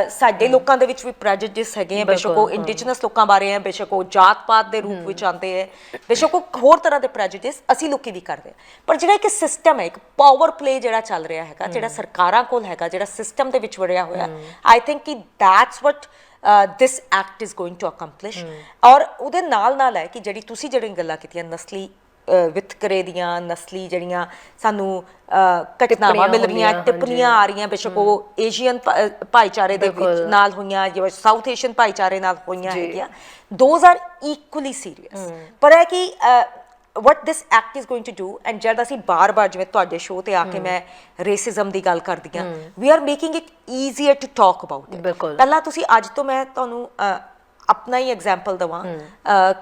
ਸਾਡੇ ਲੋਕਾਂ ਦੇ ਵਿੱਚ ਵੀ ਪ੍ਰੈਜੁਡਿਸ ਹੈਗੇ ਆ, ਬੇਸ਼ੱਕ ਉਹ ਇੰਡੀਜਨਸ ਲੋਕਾਂ ਬਾਰੇ ਹੈ, ਬੇਸ਼ੱਕ ਉਹ ਜਾਤ ਪਾਤ ਦੇ ਰੂਪ ਵਿੱਚ ਆਉਂਦੇ ਹੈ, ਬੇਸ਼ੱਕ ਉਹ ਹੋਰ ਤਰ੍ਹਾਂ ਦੇ ਪ੍ਰੈਜੁਡਿਸ ਅਸੀਂ ਲੋਕੀ ਵੀ ਕਰਦੇ ਹਾਂ। ਪਰ ਜਿਹੜਾ ਇੱਕ ਸਿਸਟਮ ਹੈ, ਇੱਕ ਪਾਵਰ ਪਲੇ ਜਿਹੜਾ ਚੱਲ ਰਿਹਾ ਹੈਗਾ, ਜਿਹੜਾ ਸਰਕਾਰਾਂ ਕੋਲ ਹੈਗਾ, ਜਿਹੜਾ ਸਿਸਟਮ ਦੇ ਵਿੱਚ ਵੜਿਆ ਹੋਇਆ, ਆਈ ਥਿੰਕ ਕਿ that's what this act is going to accomplish. ਔਰ ਉਹਦੇ ਨਾਲ ਨਾਲ ਹੈ ਕਿ ਜਿਹੜੀ ਗੱਲਾਂ ਕੀਤੀਆਂ ਨਸਲੀ ਵਿਤਕਰੇ ਦੀਆਂ, ਨਸਲੀ ਜਿਹੜੀਆਂ ਸਾਨੂੰ ਘਟਨਾਵਾਂ ਮਿਲ ਰਹੀਆਂ, ਟਿੱਪਣੀਆਂ ਆ ਰਹੀਆਂ, ਬੇਸ਼ੱਕ ਉਹ ਏਸ਼ੀਅਨ ਭਾਈਚਾਰੇ ਦੇ ਵਿੱਚ ਨਾਲ ਹੋਈਆਂ ਜਾਂ ਸਾਊਥ ਏਸ਼ੀਅਨ ਭਾਈਚਾਰੇ ਨਾਲ ਹੋਈਆਂ ਹੈਗੀਆਂ, ਦੋਜ਼ ਆਰ ਇਕੁਅਲੀ ਸੀਰੀਅਸ। ਪਰ ਇਹ ਕਿ what this act is going to do, and ਜਦ ਅਸੀਂ ਬਾਰ-ਬਾਰ ਜਿਵੇਂ ਤੁਹਾਡੇ ਸ਼ੋਅ ਤੇ ਆ ਕੇ ਮੈਂ ਰੇਸਿਜ਼ਮ ਦੀ ਗੱਲ ਕਰਦੀ ਹਾਂ, we are making it easier to talk about it। ਪਹਿਲਾਂ ਤੁਸੀਂ, ਅੱਜ ਤੋਂ ਮੈਂ ਤੁਹਾਨੂੰ ਆਪਣਾ ਹੀ ਐਗਜ਼ਾਮਪਲ ਦੇਵਾਂ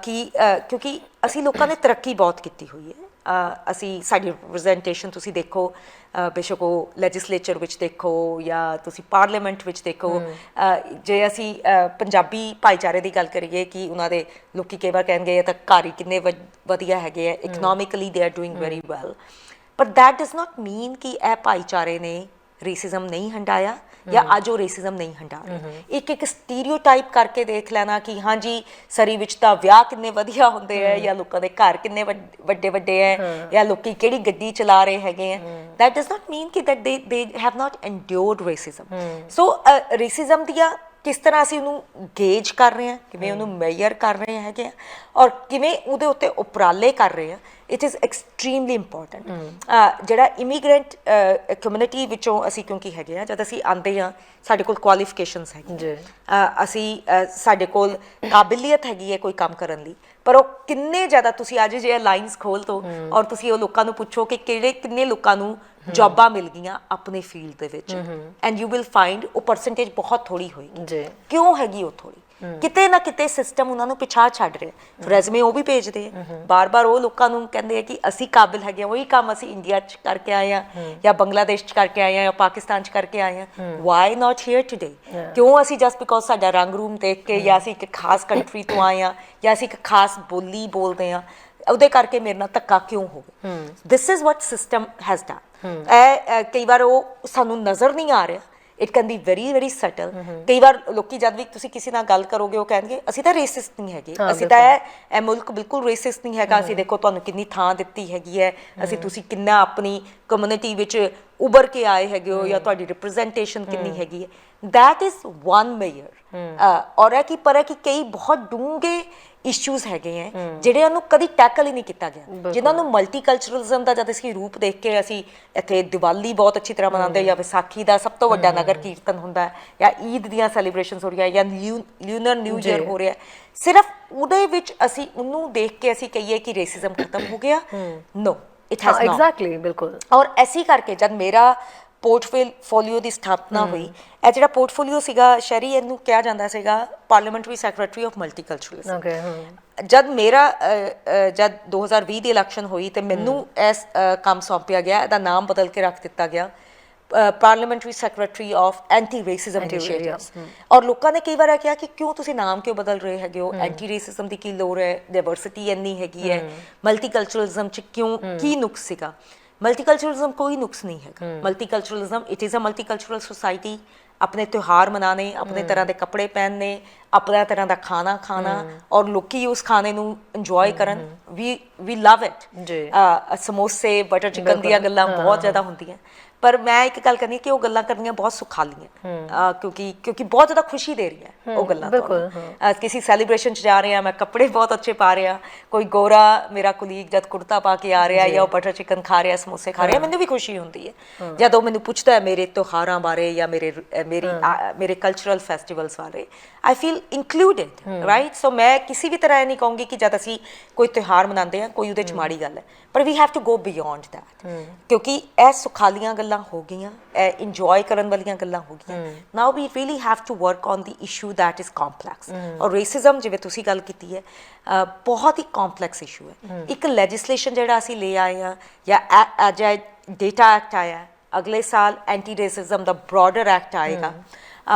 ਕਿ ਕਿਉਂਕਿ ਅਸੀਂ ਲੋਕਾਂ ਨੇ ਤਰੱਕੀ ਬਹੁਤ ਕੀਤੀ ਹੋਈ ਹੈ, ਅਸੀਂ ਸਾਡੀ ਰਿਪਰੈਜ਼ੈਂਟੇਸ਼ਨ ਤੁਸੀਂ ਦੇਖੋ, ਬੇਸ਼ੱਕ ਉਹ ਲੈਜਿਸਲੇਚਰ ਵਿੱਚ ਦੇਖੋ ਜਾਂ ਤੁਸੀਂ ਪਾਰਲੀਮੈਂਟ ਵਿੱਚ ਦੇਖੋ, ਜੇ ਅਸੀਂ ਪੰਜਾਬੀ ਭਾਈਚਾਰੇ ਦੀ ਗੱਲ ਕਰੀਏ ਕਿ ਉਹਨਾਂ ਦੇ ਲੋਕੀ ਕਈ ਵਾਰ ਕਹਿਣਗੇ ਇਹ ਤਾਂ ਘਰ ਹੀ ਕਿੰਨੇ ਵਧੀਆ ਹੈਗੇ ਆ, economically they are doing very well, ਪਰ ਦੈਟ ਡਜ਼ ਨਾਟ ਮੀਨ ਕਿ ਇਹ ਭਾਈਚਾਰੇ ਨੇ ਰੇਸਿਜ਼ਮ ਨਹੀਂ ਹੰਢਾਇਆ ਜਾਂ ਅੱਜ ਉਹ ਰੇਸਿਜ਼ਮ ਨਹੀਂ ਹੰਢਾ ਰਹੇ। ਇੱਕ ਸਟੀਰੀਓਟਾਈਪ ਕਰਕੇ ਦੇਖ ਲੈਣਾ ਕਿ ਹਾਂਜੀ ਸਰੀ ਵਿੱਚ ਤਾਂ ਵਿਆਹ ਕਿੰਨੇ ਵਧੀਆ ਹੁੰਦੇ ਹੈ, ਜਾਂ ਲੋਕਾਂ ਦੇ ਘਰ ਕਿੰਨੇ ਵੱਡੇ ਵੱਡੇ ਹੈ, ਜਾਂ ਲੋਕੀ ਕਿਹੜੀ ਗੱਡੀ ਚਲਾ ਰਹੇ ਹੈਗੇ ਹੈ, that does not mean ਕਿ that they have not endured racism। So racism ਦੀਆਂ ਕਿਸ ਤਰ੍ਹਾਂ ਅਸੀਂ ਉਹਨੂੰ ਗੇਜ ਕਰ ਰਹੇ ਹਾਂ, ਕਿਵੇਂ ਉਹਨੂੰ ਮੇਜਰ ਕਰ ਰਹੇ ਹੈਗੇ ਆ, ਔਰ ਕਿਵੇਂ ਉਹਦੇ ਉੱਤੇ ਉਪਰਾਲੇ ਕਰ ਰਹੇ ਆ, ਇਟ ਇਜ਼ ਐਕਸਟ੍ਰੀਮਲੀ ਇੰਪੋਰਟੈਂਟ। ਜਿਹੜਾ ਇਮੀਗ੍ਰੈਂਟ ਕਮਿਊਨਿਟੀ ਵਿੱਚੋਂ ਅਸੀਂ ਕਿਉਂਕਿ ਹੈਗੇ ਆ, ਜਦ ਅਸੀਂ ਆਉਂਦੇ ਹਾਂ ਸਾਡੇ ਕੋਲ ਕੁਆਲੀਫਿਕੇਸ਼ਨਸ ਹੈਗੀ, ਸਾਡੇ ਕੋਲ ਕਾਬਲੀਅਤ ਹੈਗੀ ਹੈ ਕੋਈ ਕੰਮ ਕਰਨ ਲਈ, ਪਰ ਉਹ ਕਿੰਨੇ ਜ਼ਿਆਦਾ, ਤੁਸੀਂ ਅੱਜ ਜੇ ਲਾਈਨਸ ਖੋਲ ਦੋ ਔਰ ਤੁਸੀਂ ਉਹ ਲੋਕਾਂ ਨੂੰ ਪੁੱਛੋ ਕਿ ਕਿੰਨੇ ਲੋਕਾਂ ਨੂੰ ਜੌਬਾਂ ਮਿਲ ਗਈਆਂ ਆਪਣੇ ਫੀਲਡ ਦੇ ਵਿੱਚ ਐਂਡ ਯੂ ਵਿਲ ਫਾਈਂਡ ਉਹ ਪਰਸੈਂਟੇਜ ਬਹੁਤ ਥੋੜੀ ਹੋਏਗੀ ਜੀ ਕਿਉਂ ਹੈਗੀ ਉਹ ਥੋੜੀ ਕਿਤੇ ਨਾ ਕਿਤੇ ਸਿਸਟਮ ਉਹਨਾਂ ਨੂੰ ਪਿਛਾਹ ਛੱਡ ਰਿਹਾ ਰੈਜ਼ਮੇ ਉਹ ਵੀ ਭੇਜਦੇ ਆ ਬਾਰ-ਬਾਰ ਉਹ ਲੋਕਾਂ ਨੂੰ ਕਹਿੰਦੇ ਆ ਕਿ ਅਸੀਂ ਕਾਬਿਲ ਹੈਗੇ ਉਹੀ ਕੰਮ ਅਸੀਂ ਇੰਡੀਆ 'ਚ ਕਰਕੇ ਆਏ ਆ ਜਾਂ ਬੰਗਲਾਦੇਸ਼ 'ਚ ਕਰਕੇ ਆਏ ਆ ਜਾਂ ਪਾਕਿਸਤਾਨ 'ਚ ਕਰਕੇ ਆਏ ਆ ਵਾਈ ਨਾਟ ਹੇਅਰ ਟੂਡੇ ਕਿਉਂ ਅਸੀਂ ਜਸਟ ਬਿਕੋਜ਼ ਸਾਡਾ ਰੰਗ ਰੂਮ ਦੇਖ ਕੇ ਜਾਂ ਅਸੀਂ ਇੱਕ ਖਾਸ ਕੰਟਰੀ ਤੋਂ ਆਏ ਆ ਜਾਂ ਅਸੀਂ ਇੱਕ ਖਾਸ ਬੋਲੀ ਬੋਲਦੇ ਆ ਉਹਦੇ ਕਰਕੇ ਮੇਰੇ ਨਾਲ ਧੱਕਾ ਕਿਉਂ ਹੋ ਗਿਆ this is what system has done ਇਹ ਕਈ ਵਾਰ ਉਹ ਸਾਨੂੰ ਨਜ਼ਰ ਨਹੀਂ ਆ ਰਿਹਾ it can be very very shuttle ਕਈ ਵਾਰ ਲੋਕੀ ਜਦ ਵੀ ਤੁਸੀਂ ਕਿਸੇ ਨਾਲ ਗੱਲ ਕਰੋਗੇ ਉਹ ਕਹਿਣਗੇ ਅਸੀਂ ਤਾਂ ਰੇਸਿਸਟ ਨਹੀਂ ਹੈਗੇ ਅਸੀਂ ਤਾਂ ਇਹ ਮੁਲਕ ਬਿਲਕੁਲ ਰੇਸਿਸਟ ਨਹੀਂ ਹੈਗਾ ਅਸੀਂ ਦੇਖੋ ਤੁਹਾਨੂੰ ਕਿੰਨੀ ਥਾਂ ਦਿੱਤੀ ਹੈਗੀ ਹੈ ਅਸੀਂ ਤੁਸੀਂ ਕਿੰਨਾ ਆਪਣੀ ਕਮਿਊਨਿਟੀ ਵਿੱਚ ਉੱਭਰ ਕੇ ਆਏ ਹੈਗੇ ਹੋ ਜਾਂ ਤੁਹਾਡੀ ਰਿਪਰੈਜ਼ੈਂਟੇਸ਼ਨ ਕਿੰਨੀ ਹੈਗੀ ਹੈ ਦੈਟ ਇਜ਼ ਵਨ ਮੇਜਰ ਔਰ ਇਹ ਕਿ ਪਰ ਹੈ ਕਿ ਕਈ ਬਹੁਤ ਡੂੰਘੇ ਇਸ਼ੂਜ਼ ਹੈਗੇ ਹੈ ਜਿਹੜਿਆਂ ਨੂੰ ਕਦੀ ਟੈਕਲ ਹੀ ਨਹੀਂ ਕੀਤਾ ਗਿਆ ਜਿਨ੍ਹਾਂ ਨੂੰ ਮਲਟੀਕਲਚਰਲਿਜ਼ਮ ਦਾ ਜਦ ਅਸੀਂ ਰੂਪ ਦੇਖ ਕੇ ਅਸੀਂ ਇੱਥੇ ਦੀਵਾਲੀ ਬਹੁਤ ਅੱਛੀ ਤਰ੍ਹਾਂ ਮਨਾਉਂਦੇ ਜਾਂ ਵਿਸਾਖੀ ਦਾ ਸਭ ਤੋਂ ਵੱਡਾ ਨਗਰ ਕੀਰਤਨ ਹੁੰਦਾ ਜਾਂ ਈਦ ਦੀਆਂ ਸੈਲੀਬ੍ਰੇਸ਼ਨਸ ਹੋ ਰਹੀਆਂ ਜਾਂ ਲਿਊਨਰ ਨਿਊ ਈਅਰ ਹੋ ਰਿਹਾ ਸਿਰਫ ਉਹਦੇ ਵਿੱਚ ਅਸੀਂ ਉਹਨੂੰ ਦੇਖ ਕੇ ਅਸੀਂ ਕਹੀਏ ਕਿ ਰੇਸਿਜ਼ਮ ਖਤਮ ਹੋ ਗਿਆ ਨੋ ਇਟ ਹੈਜ਼ ਨੋਟ ਐਗਜ਼ੈਕਟਲੀ ਬਿਲਕੁਲ ਔਰ ਐਸੀ ਕਰਕੇ ਜਦ ਮੇਰਾ ਪੋਰਟਫੋਲੀਓ ਦੀ ਸਥਾਪਨਾ ਹੋਈ ਇਹ ਜਿਹੜਾ ਪੋਰਟਫੋਲੀਓ ਸੀਗਾ ਸ਼ਹਿਰੀ ਇਹਨੂੰ ਕਿਹਾ ਜਾਂਦਾ ਸੀਗਾ ਪਾਰਲੀਮੈਂਟਰੀ ਸੈਕਟਰੀ ਆਫ ਮਲਟੀਕਲਚਰਲਿਜ਼ਮ ਜਦ ਮੇਰਾ ਜਦ 2020 ਦੀ ਇਲੈਕਸ਼ਨ ਹੋਈ ਤੇ ਮੈਨੂੰ ਇਸ ਕੰਮ ਸੌਂਪਿਆ ਗਿਆ ਇਹਦਾ ਨਾਮ ਬਦਲ ਕੇ ਰੱਖ ਦਿੱਤਾ ਗਿਆ parliamentary secretary of anti racism initiatives ਔਰ ਲੋਕਾਂ ਨੇ ਕਈ ਵਾਰ ਇਹ ਕਿਹਾ ਕਿ ਕਿਉਂ ਤੁਸੀਂ ਨਾਮ ਕਿਉਂ ਬਦਲ ਰਹੇ ਹੈਗੇ ਹੋ ਐਂਟੀ ਰੇਸਿਜ਼ਮ ਦੀ ਕੀ ਲੋੜ ਹੈ ਡਾਇਵਰਸਿਟੀ ਇੰਨੀ ਹੈਗੀ ਹੈ ਮਲਟੀਕਲਚਰਲਿਜ਼ਮ 'ਚ ਕਿਉਂ ਕੀ ਨੁਕਸ ਸੀਗਾ ਮਲਟੀਕਲਚਰਲਿਜ਼ਮ ਕੋਈ ਨੁਕਸ ਨਹੀਂ ਹੈਗਾ multiculturalism it is a multicultural society ਆਪਣੇ ਤਿਉਹਾਰ ਮਨਾਣੇ ਆਪਣੇ ਤਰ੍ਹਾਂ ਦੇ ਕੱਪੜੇ ਪਹਿਨਣੇ ਆਪਣਾ ਤਰ੍ਹਾਂ ਦਾ ਖਾਣਾ ਖਾਣਾ ਔਰ ਲੋਕੀ ਉਸ ਖਾਣੇ ਨੂੰ ਇੰਜੋਏ ਕਰਨ ਵੀ ਲਵ ਇਟ ਸਮੋਸੇ ਬਟਰ ਚਿਕਨ ਦੀਆਂ ਗੱਲਾਂ ਬਹੁਤ ਜ਼ਿਆਦਾ ਹੁੰਦੀਆਂ ਪਰ ਮੈਂ ਇੱਕ ਗੱਲ ਕਰਨੀ ਕਿ ਉਹ ਗੱਲਾਂ ਕਰਨੀਆਂ ਬਹੁਤ ਸੁਖਾਲੀਆਂ ਕਿਉਂਕਿ ਬਹੁਤ ਜ਼ਿਆਦਾ ਖੁਸ਼ੀ ਦੇ ਰਹੀ ਹੈ ਉਹ ਗੱਲਾਂ ਕਿਸੇ ਸੈਲੀਬ੍ਰੇਸ਼ਨ 'ਚ ਜਾ ਰਹੇ ਆ ਮੈਂ ਕੱਪੜੇ ਬਹੁਤ ਅੱਛੇ ਪਾ ਰਿਹਾ ਕੋਈ ਗੋਰਾ ਮੇਰਾ ਕੁਲੀਗ ਜਦ ਕੁੜਤਾ ਪਾ ਕੇ ਆ ਰਿਹਾ ਜਾਂ ਉਹ ਬਟਰ ਚਿਕਨ ਖਾ ਰਿਹਾ ਸਮੋਸੇ ਖਾ ਰਿਹਾ ਮੈਨੂੰ ਵੀ ਖੁਸ਼ੀ ਹੁੰਦੀ ਹੈ ਜਦ ਉਹ ਮੈਨੂੰ ਪੁੱਛਦਾ ਹੈ ਮੇਰੇ ਤਿਉਹਾਰਾਂ ਬਾਰੇ ਜਾਂ ਮੇਰੇ ਕਲਚਰਲ ਫੈਸਟੀਵਲਸ ਬਾਰੇ I feel included, right? So ਮੈਂ ਕਿਸੇ ਵੀ ਤਰ੍ਹਾਂ ਇਹ ਨਹੀਂ ਕਹੂੰਗੀ ਕਿ ਜਦ ਅਸੀਂ ਕੋਈ ਤਿਉਹਾਰ ਮਨਾਉਂਦੇ ਹਾਂ ਕੋਈ ਉਹਦੇ 'ਚ ਮਾੜੀ ਗੱਲ ਹੈ ਪਰ we have to go beyond that ਕਿਉਂਕਿ ਇਹ ਸੁਖਾਲੀਆਂ ਗੱਲਾਂ ਹੋ ਗਈਆਂ ਇਹ ਇੰਜੋਏ ਕਰਨ ਵਾਲੀਆਂ ਗੱਲਾਂ ਹੋ ਗਈਆਂ now we really have to work on the issue that is complex ਔਰ ਰੇਸਿਜ਼ਮ ਜਿਵੇਂ ਤੁਸੀਂ ਗੱਲ ਕੀਤੀ ਹੈ ਬਹੁਤ ਹੀ ਕੰਪਲੈਕਸ ਇਸ਼ੂ ਹੈ ਇੱਕ ਲੈਜਿਸਲੇਸ਼ਨ ਜਿਹੜਾ ਅਸੀਂ ਲੈ ਆਏ ਹਾਂ ਜਾਂ ਅੱਜ ਡੇਟਾ ਐਕਟ ਆਇਆ ਅਗਲੇ ਸਾਲ ਐਂਟੀ ਰੇਸਿਜ਼ਮ ਦਾ ਬ੍ਰੌਡਰ ਐਕਟ ਆਏਗਾ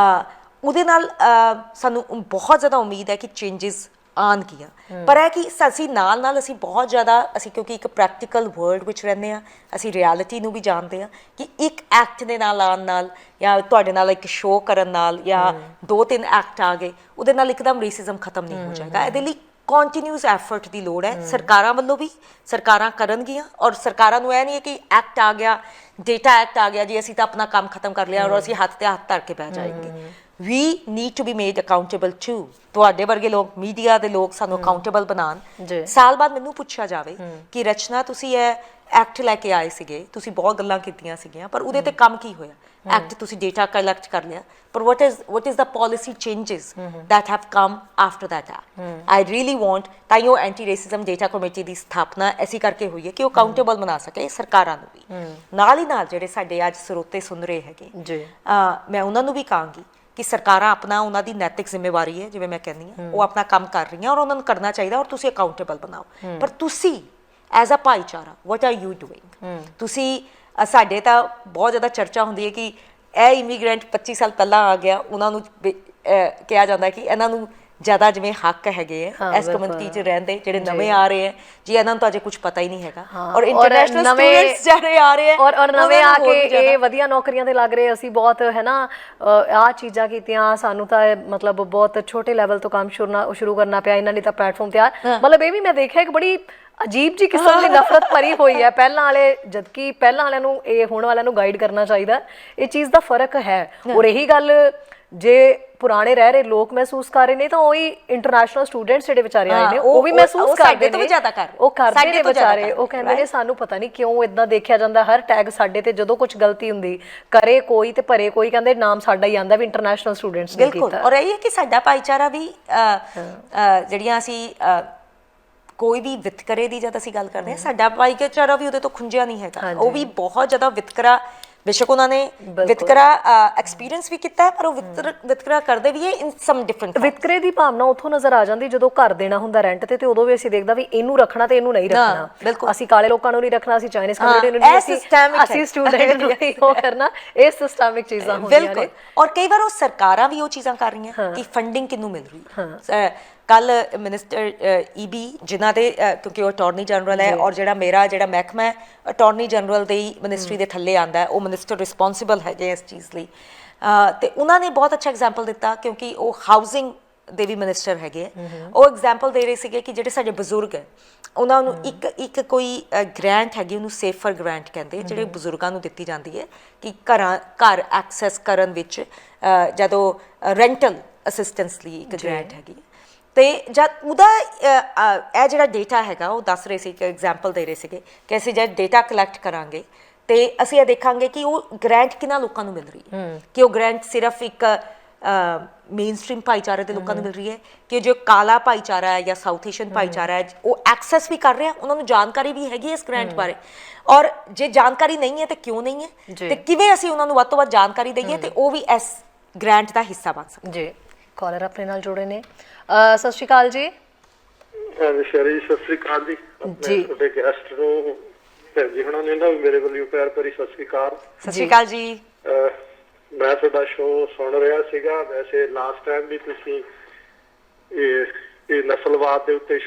ਉਹਦੇ ਨਾਲ ਸਾਨੂੰ ਬਹੁਤ ਜ਼ਿਆਦਾ ਉਮੀਦ ਹੈ ਕਿ ਚੇਂਜਸ ਆਉਣਗੀਆਂ ਪਰ ਇਹ ਕਿ ਅਸੀਂ ਨਾਲ ਅਸੀਂ ਬਹੁਤ ਜ਼ਿਆਦਾ ਅਸੀਂ ਕਿਉਂਕਿ ਇੱਕ ਪ੍ਰੈਕਟੀਕਲ ਵਰਲਡ ਵਿੱਚ ਰਹਿੰਦੇ ਹਾਂ ਅਸੀਂ ਰਿਐਲਿਟੀ ਨੂੰ ਵੀ ਜਾਣਦੇ ਹਾਂ ਕਿ ਇੱਕ ਐਕਟ ਦੇ ਨਾਲ ਆਉਣ ਨਾਲ ਜਾਂ ਤੁਹਾਡੇ ਨਾਲ ਇੱਕ ਸ਼ੋਅ ਕਰਨ ਨਾਲ ਜਾਂ 2-3 ਐਕਟ ਆ ਗਏ ਉਹਦੇ ਨਾਲ ਇੱਕਦਮ ਰੇਸਿਜ਼ਮ ਖਤਮ ਨਹੀਂ ਹੋ ਜਾਏਗਾ ਇਹਦੇ ਲਈ ਕੰਟੀਨਿਊਸ ਐਫਰਟ ਦੀ ਲੋੜ ਹੈ ਸਰਕਾਰਾਂ ਵੱਲੋਂ ਵੀ ਸਰਕਾਰਾਂ ਕਰਨਗੀਆਂ ਔਰ ਸਰਕਾਰਾਂ ਨੂੰ ਇਹ ਨਹੀਂ ਹੈ ਕਿ ਐਕਟ ਆ ਗਿਆ ਡੇਟਾ ਐਕਟ ਆ ਗਿਆ ਜੀ ਅਸੀਂ ਤਾਂ ਆਪਣਾ ਕੰਮ ਖਤਮ ਕਰ ਲਿਆ ਔਰ ਅਸੀਂ ਹੱਥ ਤੇ ਹੱਥ ਧਰ ਕੇ ਬਹਿ ਜਾਏਂਗੇ we need to be made accountable too ਤੁਹਾਡੇ ਵਰਗੇ ਲੋਕ ਮੀਡੀਆ ਦੇ ਲੋਕ ਸਾਨੂੰ ਅਕਾਊਂਟੇਬਲ ਬਣਾਉਣ ਸਾਲ ਬਾਅਦ ਮੈਨੂੰ ਪੁੱਛਿਆ ਜਾਵੇ ਕਿ ਰਚਨਾ ਤੁਸੀਂ ਇਹ ਐਕਟ ਲੈ ਕੇ ਆਏ ਸੀਗੇ ਤੁਸੀਂ ਬਹੁਤ ਗੱਲਾਂ ਕੀਤੀਆਂ ਸੀਗੀਆਂ ਪਰ ਉਹਦੇ ਤੇ ਕੰਮ ਕੀ ਹੋਇਆ ਐਕਟ ਤੁਸੀਂ ਡੇਟਾ ਕਲੈਕਟ ਕਰ ਲਿਆ ਪਰ what is the policy changes that have come after that act I really want ਤਾਈਓ ਐਂਟੀ ਰੇਸਿਜ਼ਮ ਡੇਟਾ ਕਮੇਟੀ ਦੀ ਸਥਾਪਨਾ ਐਸੀ ਕਰਕੇ ਹੋਈ ਹੈ ਕਿ ਉਹ ਅਕਾਊਂਟੇਬਲ ਬਣਾ ਸਕੇ ਸਰਕਾਰਾਂ ਨੂੰ ਵੀ ਨਾਲ ਹੀ ਨਾਲ ਜਿਹੜੇ ਸਾਡੇ ਅੱਜ ਸਰੋਤੇ ਸੁਣ ਰਹੇ ਹੈਗੇ ਮੈਂ ਉਹਨਾਂ ਨੂੰ ਵੀ ਕਹਾਂਗੀ ਕਿ ਸਰਕਾਰਾਂ ਆਪਣਾ ਉਹਨਾਂ ਦੀ ਨੈਤਿਕ ਜ਼ਿੰਮੇਵਾਰੀ ਹੈ ਜਿਵੇਂ ਮੈਂ ਕਹਿੰਦੀ ਹਾਂ ਉਹ ਆਪਣਾ ਕੰਮ ਕਰ ਰਹੀਆਂ ਔਰ ਉਹਨਾਂ ਨੂੰ ਕਰਨਾ ਚਾਹੀਦਾ ਔਰ ਤੁਸੀਂ ਅਕਾਊਂਟੇਬਲ ਬਣਾਓ ਪਰ ਤੁਸੀਂ ਐਜ਼ ਅ ਭਾਈਚਾਰਾ ਵਾਟ ਆਰ ਯੂ ਡੂਇੰਗ ਤੁਸੀਂ ਸਾਡੇ ਤਾਂ ਬਹੁਤ ਜ਼ਿਆਦਾ ਚਰਚਾ ਹੁੰਦੀ ਹੈ ਕਿ ਇਹ ਇਮੀਗ੍ਰੈਂਟ 25 ਸਾਲ ਪਹਿਲਾਂ ਆ ਗਿਆ ਉਹਨਾਂ ਨੂੰ ਕਿਹਾ ਜਾਂਦਾ ਕਿ ਇਹਨਾਂ ਨੂੰ ਜ਼ਿਆਦਾ ਜਿਵੇਂ ਹੱਕ ਹੈਗੇ ਆ ਇਸ ਕਮਿਊਨਿਟੀ 'ਚ ਰਹਿੰਦੇ ਜਿਹੜੇ ਨਵੇਂ ਆ ਰਹੇ ਆ ਜੀ ਇਹਨਾਂ ਨੂੰ ਤਾਂ ਅਜੇ ਕੁਝ ਪਤਾ ਹੀ ਨਹੀਂ ਹੈਗਾ ਔਰ ਇੰਟਰਨੈਸ਼ਨਲ ਸਟੂਡੈਂਟਸ ਜਿਹੜੇ ਆ ਰਹੇ ਆ ਔਰ ਨਵੇਂ ਆ ਕੇ ਇਹ ਵਧੀਆ ਨੌਕਰੀਆਂ ਤੇ ਲੱਗ ਰਹੇ ਅਸੀਂ ਬਹੁਤ ਹੈ ਨਾ ਆਹ ਚੀਜ਼ਾਂ ਕੀਤੀਆਂ ਸਾਨੂੰ ਤਾਂ ਮਤਲਬ ਬਹੁਤ ਛੋਟੇ ਲੈਵਲ ਤੋਂ ਕੰਮ ਸ਼ੁਰੂ ਕਰਨਾ ਪਿਆ ਇਹਨਾਂ ਲਈ ਤਾਂ ਪਲੇਟਫਾਰਮ ਤਿਆਰ ਮਤਲਬ ਇਹ ਵੀ ਮੈਂ ਦੇਖਿਆ ਕਿ ਬੜੀ ਅਜੀਬ ਜੀ ਕਿਸਮ ਦੀ ਨਫ਼ਰਤ ਭਰੀ ਹੋਈ ਹੈ ਪਹਿਲਾਂ ਵਾਲੇ ਜਦਕਿ ਪਹਿਲਾਂ ਵਾਲਿਆਂ ਨੂੰ ਇਹ ਹੁਣ ਵਾਲਿਆਂ ਨੂੰ ਗਾਈਡ ਕਰਨਾ ਚਾਹੀਦਾ ਇਹ ਚੀਜ਼ ਦਾ ਫਰਕ ਹੈ ਔਰ ਇਹੀ ਗੱਲ ਜੇ ਪੁਰਾਣੇ ਰਹਿ ਰਹੇ ਲੋਕ ਮਹਿਸੂਸ ਕਰ ਰਹੇ ਨੇ ਤਾਂ ਉਹੀ ਇੰਟਰਨੈਸ਼ਨਲ ਸਟੂਡੈਂਟਸ ਜਿਹੜੇ ਵਿਚਾਰੇ ਆਏ ਨੇ ਉਹ ਵੀ ਮਹਿਸੂਸ ਕਰਦੇ ਨੇ ਉਹ ਕਰਦੇ ਨੇ ਵਿਚਾਰੇ ਉਹ ਕਹਿੰਦੇ ਨੇ ਸਾਨੂੰ ਪਤਾ ਨਹੀਂ ਕਿਉਂ ਇਦਾਂ ਦੇਖਿਆ ਜਾਂਦਾ ਹਰ ਟੈਗ ਸਾਡੇ ਤੇ ਜਦੋਂ ਕੁਝ ਗਲਤੀ ਹੁੰਦੀ ਕਰੇ ਕੋਈ ਤੇ ਭਰੇ ਕੋਈ ਕਹਿੰਦੇ ਨਾਮ ਸਾਡਾ ਹੀ ਆਂਦਾ ਵੀ ਇੰਟਰਨੈਸ਼ਨਲ ਸਟੂਡੈਂਟਸ ਨੇ ਕੀਤਾ ਔਰ ਇਹ ਹੈ ਕਿ ਸਾਡਾ ਭਾਈਚਾਰਾ ਵੀ ਜਿਹੜੀਆਂ ਅਸੀਂ ਕੋਈ ਵੀ ਵਿਤਕਰੇ ਦੀ ਜਦ ਅਸੀਂ ਗੱਲ ਕਰਦੇ ਹਾਂ, ਸਾਡਾ ਭਾਈਚਾਰਾ ਵੀ ਉਹਦੇ ਤੋਂ ਖੁੰਝਿਆ ਨਹੀਂ ਹੈਗਾ। ਉਹ ਵੀ ਬਹੁਤ ਜ਼ਿਆਦਾ ਵਿਤਕਰਾ, ਬੇਸ਼ੱਕ ਉਹਨਾਂ ਨੇ ਵਿਤਕਰਾ ਐਕਸਪੀਰੀਅੰਸ ਵੀ ਕੀਤਾ, ਪਰ ਉਹ ਵਿਤਕਰਾ ਕਰਦੇ ਵੀ ਹੈ ਇਨ ਸਮ ਡਿਫਰੈਂਟ। ਵਿਤਕਰੇ ਦੀ ਭਾਵਨਾ ਉੱਥੋਂ ਨਜ਼ਰ ਆ ਜਾਂਦੀ ਜਦੋਂ ਘਰ ਦੇਣਾ ਹੁੰਦਾ ਰੈਂਟ ਤੇ ਉਦੋਂ ਵੀ ਅਸੀਂ ਦੇਖਦਾ ਵੀ ਇਹਨੂੰ ਰੱਖਣਾ ਤੇ ਇਹਨੂੰ ਨਹੀਂ ਰੱਖਣਾ, ਅਸੀਂ ਕਾਲੇ ਲੋਕਾਂ ਨੂੰ ਨਹੀਂ ਰੱਖਣਾ, ਅਸੀਂ ਚਾਈਨੀਜ਼ ਕਮਿਊਨਿਟੀ ਨੂੰ ਨਹੀਂ, ਅਸੀਂ ਸਟੂਡੈਂਟ ਨੂੰ ਨਹੀਂ ਉਹ ਕਰਨਾ। ਇਹ ਸਿਸਟੈਮਿਕ ਚੀਜ਼ਾਂ ਹੁੰਦੀਆਂ ਨੇ। ਔਰ ਕਈ ਵਾਰ ਉਹ ਸਰਕਾਰਾਂ ਵੀ ਉਹ ਚੀਜ਼ਾਂ ਕਰ ਰਹੀਆਂ ਕਿ ਫੰਡਿੰਗ ਕਿਹਨੂੰ ਮਿਲ ਰਹੀ ਹੈ। ਕੱਲ ਮਿਨਿਸਟਰ ਈਬੀ ਜਿਨ੍ਹਾਂ ਦੇ, ਕਿਉਂਕਿ ਉਹ ਅਟਾਰਨੀ ਜਨਰਲ ਹੈ, ਔਰ ਮੇਰਾ ਮਹਿਕਮਾ ਹੈ ਅਟਾਰਨੀ ਜਨਰਲ ਦੇ ਹੀ ਮਿਨਿਸਟਰੀ ਦੇ ਥੱਲੇ ਆਉਂਦਾ, ਉਹ ਮਿਨਿਸਟਰ ਰਿਸਪੌਂਸਿਬਲ ਹੈਗੇ ਇਸ ਚੀਜ਼ ਲਈ, ਤੇ ਉਹਨਾਂ ਨੇ ਬਹੁਤ ਅੱਛਾ ਐਗਜ਼ਾਮਪਲ ਦਿੱਤਾ, ਕਿਉਂਕਿ ਉਹ ਹਾਊਸਿੰਗ ਦੇ ਵੀ ਮਿਨਿਸਟਰ ਹੈਗੇ ਹੈ। ਉਹ ਐਗਜ਼ਾਮਪਲ ਦੇ ਰਹੇ ਸੀਗੇ ਕਿ ਜਿਹੜੇ ਸਾਡੇ ਬਜ਼ੁਰਗ ਹੈ ਉਹਨਾਂ ਨੂੰ ਇੱਕ ਕੋਈ ਗ੍ਰਾਂਟ ਹੈਗੀ, ਉਹਨੂੰ ਸੇਫਰ ਗ੍ਰਾਂਟ ਕਹਿੰਦੇ, ਜਿਹੜੇ ਬਜ਼ੁਰਗਾਂ ਨੂੰ ਦਿੱਤੀ ਜਾਂਦੀ ਹੈ ਕਿ ਘਰ ਐਕਸੈਸ ਕਰਨ ਵਿੱਚ, ਜਦੋਂ ਰੈਂਟਲ ਅਸਿਸਟੈਂਸ ਲਈ ਇੱਕ ਗ੍ਰਾਂਟ ਹੈਗੀ। ਤੇ ਜਦ ਉਹਦਾ ਇਹ ਜਿਹੜਾ ਡੇਟਾ ਹੈਗਾ ਉਹ ਦੱਸ ਰਹੇ ਸੀ, ਕਿ ਐਗਜ਼ਾਮਪਲ ਦੇ ਰਹੇ ਸੀਗੇ ਕਿ ਅਸੀਂ ਜਦ ਡੇਟਾ ਕਲੈਕਟ ਕਰਾਂਗੇ ਤੇ ਅਸੀਂ ਇਹ ਦੇਖਾਂਗੇ ਕਿ ਉਹ ਗ੍ਰਾਂਟ ਕਿਹਨਾਂ ਲੋਕਾਂ ਨੂੰ ਮਿਲ ਰਹੀ ਹੈ, ਕਿ ਉਹ ਗ੍ਰਾਂਟ ਸਿਰਫ ਇੱਕ ਮੇਨ ਸਟ੍ਰੀਮ ਭਾਈਚਾਰੇ ਦੇ ਲੋਕਾਂ ਨੂੰ ਮਿਲ ਰਹੀ ਹੈ, ਕਿ ਜੋ ਕਾਲਾ ਭਾਈਚਾਰਾ ਹੈ ਜਾਂ ਸਾਊਥ ਏਸ਼ੀਅਨ ਭਾਈਚਾਰਾ ਹੈ ਉਹ ਐਕਸੈਸ ਵੀ ਕਰ ਰਿਹਾ, ਉਹਨਾਂ ਨੂੰ ਜਾਣਕਾਰੀ ਵੀ ਹੈਗੀ ਇਸ ਗ੍ਰਾਂਟ ਬਾਰੇ, ਔਰ ਜੇ ਜਾਣਕਾਰੀ ਨਹੀਂ ਹੈ ਤੇ ਕਿਉਂ ਨਹੀਂ ਹੈ, ਤੇ ਕਿਵੇਂ ਅਸੀਂ ਉਹਨਾਂ ਨੂੰ ਵੱਧ ਤੋਂ ਵੱਧ ਜਾਣਕਾਰੀ ਦਈਏ ਤੇ ਉਹ ਵੀ ਇਸ ਗ੍ਰਾਂਟ ਦਾ ਹਿੱਸਾ ਬਣ ਸਕਣ। ਜੀ ਕਾਲਰ ਆਪਣੇ ਨਾਲ ਜੁੜੇ ਨੇ। ਸਤਿ ਸ਼੍ਰੀ ਅਕਾਲ ਜੀ। ਸ਼ਰੀ ਸਤਿ ਸ਼੍ਰੀ ਅਕਾਲ ਜੀ। ਤੁਹਾਡੇ ਗੈਸਟ ਨੂੰ ਭੈਣ ਜੀ ਹੁਣਾਂ ਨੇ ਨਾ ਮੇਰੇ ਵੱਲੋਂ ਪਿਆਰ ਭਰੀ ਸਤਿ ਸ਼੍ਰੀ ਅਕਾਲ। ਸਤਿ ਸ਼੍ਰੀ ਅਕਾਲ ਜੀ। ਮੈਂ ਤੁਹਾਡਾ ਸ਼ੋਅ ਸੁਣ ਰਿਹਾ ਸੀਗਾ। ਵੈਸੇ ਲਾਸਟ ਟਾਈਮ ਵੀ ਤੁਸੀਂ ਇਹ ਨਸਲਵਾਦ ਦੇ ਉੱਤੇ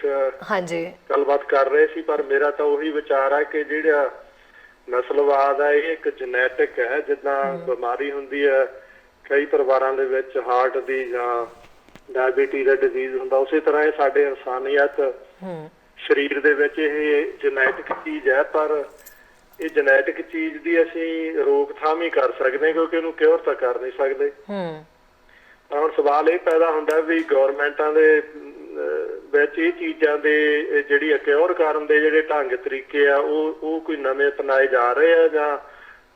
ਹਾਂਜੀ ਗੱਲਬਾਤ ਕਰ ਰਹੇ ਸੀ, ਪਰ ਮੇਰਾ ਤਾਂ ਉਹੀ ਵਿਚਾਰ ਹੈ ਕਿ ਜਿਹੜਾ ਨਸਲਵਾਦ ਹੈ ਇਹ ਇੱਕ ਜੈਨੇਟਿਕ ਹੈ। ਜਿੱਦਾਂ ਬਿਮਾਰੀ ਹੁੰਦੀ ਹੈ ਕਈ ਪਰਿਵਾਰਾਂ ਦੇ ਵਿੱਚ ਹਾਰਟ ਦੀ ਜਾਂ ਡਾਇਬੀਟੀਜ਼ ਦਾ ਡਿਜ਼ੀਜ਼ ਹੁੰਦਾ, ਉਸੇ ਤਰ੍ਹਾਂ ਇਹ ਸਾਡੇ ਇਨਸਾਨੀਅਤ ਸਰੀਰ ਦੇ ਵਿੱਚ ਇਹ ਜੈਨੇਟਿਕ ਚੀਜ਼ ਹੈ, ਪਰ ਇਹ ਜੈਨੇਟਿਕ ਚੀਜ਼ ਦੀ ਅਸੀਂ ਰੋਕਥਾਮ ਹੀ ਕਰ ਸਕਦੇ, ਕਿਉਂਕਿ ਇਹਨੂੰ ਕਿਉਰ ਤਾਂ ਕਰ ਨਹੀਂ ਸਕਦੇ। ਹੁਣ ਸਵਾਲ ਇਹ ਪੈਦਾ ਹੁੰਦਾ ਵੀ ਗੌਰਮੈਂਟਾਂ ਦੇ ਵਿੱਚ ਇਹ ਚੀਜ਼ਾਂ ਦੇ ਜਿਹੜੀ ਕਿਉਰ ਕਰਨ ਦੇ ਜਿਹੜੇ ਢੰਗ ਤਰੀਕੇ ਆ ਉਹ ਕੋਈ ਨਵੇਂ ਅਪਣਾਏ ਜਾ ਰਹੇ ਆ, ਜਾਂ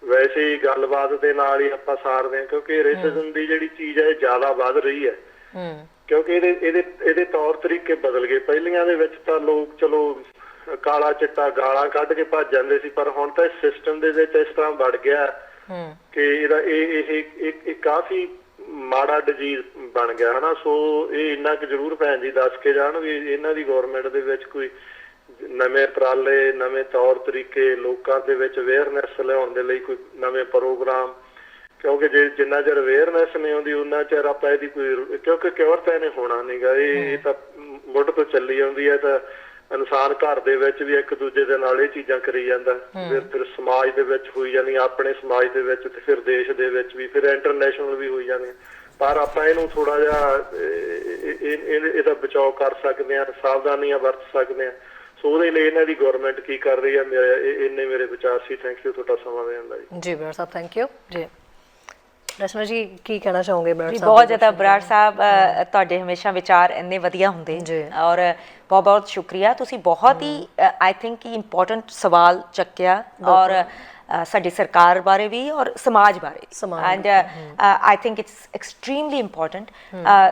ਵੈਸੇ ਹੀ ਗੱਲਬਾਤ ਦੇ ਨਾਲ ਹੀ ਆਪਾਂ ਸਾਰਦੇ ਹਾਂ, ਕਿਉਂਕਿ ਰੇਸਿਜ਼ਮ ਦੀ ਜਿਹੜੀ ਚੀਜ਼ ਹੈ ਇਹ ਜ਼ਿਆਦਾ ਵੱਧ ਰਹੀ ਹੈ, ਕਿਉਂਕਿ ਇਹਦੇ ਤੌਰ ਤਰੀਕੇ ਬਦਲ ਗਏ। ਪਹਿਲੀਆਂ ਦੇ ਵਿੱਚ ਤਾਂ ਲੋਕ ਚਲੋ ਕਾਲਾ ਚਿੱਟਾ ਗਾਲਾਂ ਕੱਢ ਕੇ ਭੱਜ ਜਾਂਦੇ ਸੀ, ਪਰ ਹੁਣ ਤਾਂ ਇਸ ਸਿਸਟਮ ਦੇ ਵਿੱਚ ਇਸ ਤਰ੍ਹਾਂ ਵੜ ਗਿਆ ਕਿ ਇਹਦਾ ਇਹ ਕਾਫੀ ਮਾੜਾ ਡਿਜ਼ੀਜ਼ ਬਣ ਗਿਆ ਹਨਾ। ਸੋ ਇਹ ਇੰਨਾ ਕੁ ਜ਼ਰੂਰ ਭੈਣ ਜੀ ਦੱਸ ਕੇ ਜਾਣ ਵੀ ਇਹਨਾਂ ਦੀ ਗੌਰਮੈਂਟ ਦੇ ਵਿੱਚ ਕੋਈ ਨਵੇਂ ਉਪਰਾਲੇ, ਨਵੇਂ ਤੌਰ ਤਰੀਕੇ, ਲੋਕਾਂ ਦੇ ਵਿੱਚ ਅਵੇਅਰਨੈਸ ਲਿਆਉਣ ਦੇ ਲਈ ਕੋਈ ਨਵੇਂ ਪ੍ਰੋਗਰਾਮ, ਕਿਉਂਕਿ ਜੇ ਜਿੰਨਾ ਚਿਰ ਅਵੇਅਰਨੈਸ ਨਹੀਂ ਆਉਂਦੀ ਉਹਨਾਂ ਚਿਰ ਆਪਾਂ ਇਹਦੀ ਕੋਈ, ਕਿਉਂਕਿ ਕਿਉਰ ਤਾਂ ਇਹਨੇ ਹੋਣਾ ਨੀਗਾ, ਇਹ ਤਾਂ ਮੁੱਢ ਤੋਂ ਚੱਲੀ ਆਉਂਦੀ ਹੈ। ਤਾਂ ਇਨਸਾਨ ਘਰ ਦੇ ਵਿੱਚ ਵੀ ਇੱਕ ਦੂਜੇ ਦੇ ਨਾਲ ਇਹ ਚੀਜ਼ਾਂ ਕਰੀ ਜਾਂਦਾ, ਫਿਰ ਸਮਾਜ ਦੇ ਵਿੱਚ ਹੋਈ ਜਾਂਦੀਆਂ, ਆਪਣੇ ਸਮਾਜ ਦੇ ਵਿੱਚ ਤੇ ਫਿਰ ਦੇਸ਼ ਦੇ ਵਿੱਚ ਵੀ, ਫਿਰ ਇੰਟਰਨੈਸ਼ਨਲ ਵੀ ਹੋਈ ਜਾਂਦੀਆਂ। ਪਰ ਆਪਾਂ ਇਹਨੂੰ ਥੋੜਾ ਜਿਹਾ ਇਹਦਾ ਬਚਾਓ ਕਰ ਸਕਦੇ ਹਾਂ, ਸਾਵਧਾਨੀਆਂ ਵਰਤ ਸਕਦੇ ਹਾਂ। ਸੋ ਉਹਦੇ ਲਈ ਇਹਨਾਂ ਦੀ ਗਵਰਨਮੈਂਟ ਕੀ ਕਰ ਰਹੀ ਹੈ, ਇੰਨੇ ਮੇਰੇ ਵਿਚਾਰ ਸੀ। ਥੈਂਕ ਯੂ ਤੁਹਾਡਾ ਸਮਾਂ ਦੇਣ ਲਈ। ਜੀ ਬਰਾੜ ਸਾਹਿਬ ਥੈਂਕ ਯੂ ਜੀ। ਰਚਨਾ ਜੀ ਕੀ ਕਹਿਣਾ ਚਾਹੋਗੇ ਬਰਾੜ ਸਾਹਿਬ? ਬਹੁਤ ਜ਼ਿਆਦਾ ਬਰਾੜ ਸਾਹਿਬ, ਤੁਹਾਡੇ ਹਮੇਸ਼ਾ ਵਿਚਾਰ ਇੰਨੇ ਵਧੀਆ ਹੁੰਦੇ, ਔਰ ਬਹੁਤ ਬਹੁਤ ਸ਼ੁਕਰੀਆ। ਤੁਸੀਂ ਬਹੁਤ ਹੀ ਆਈ ਥਿੰਕ ਇੰਪੋਰਟੈਂਟ ਸਵਾਲ ਚੱਕਿਆ, ਔਰ ਸਾਡੀ ਸਰਕਾਰ ਬਾਰੇ ਵੀ ਔਰ ਸਮਾਜ ਬਾਰੇ, and I think it's extremely important.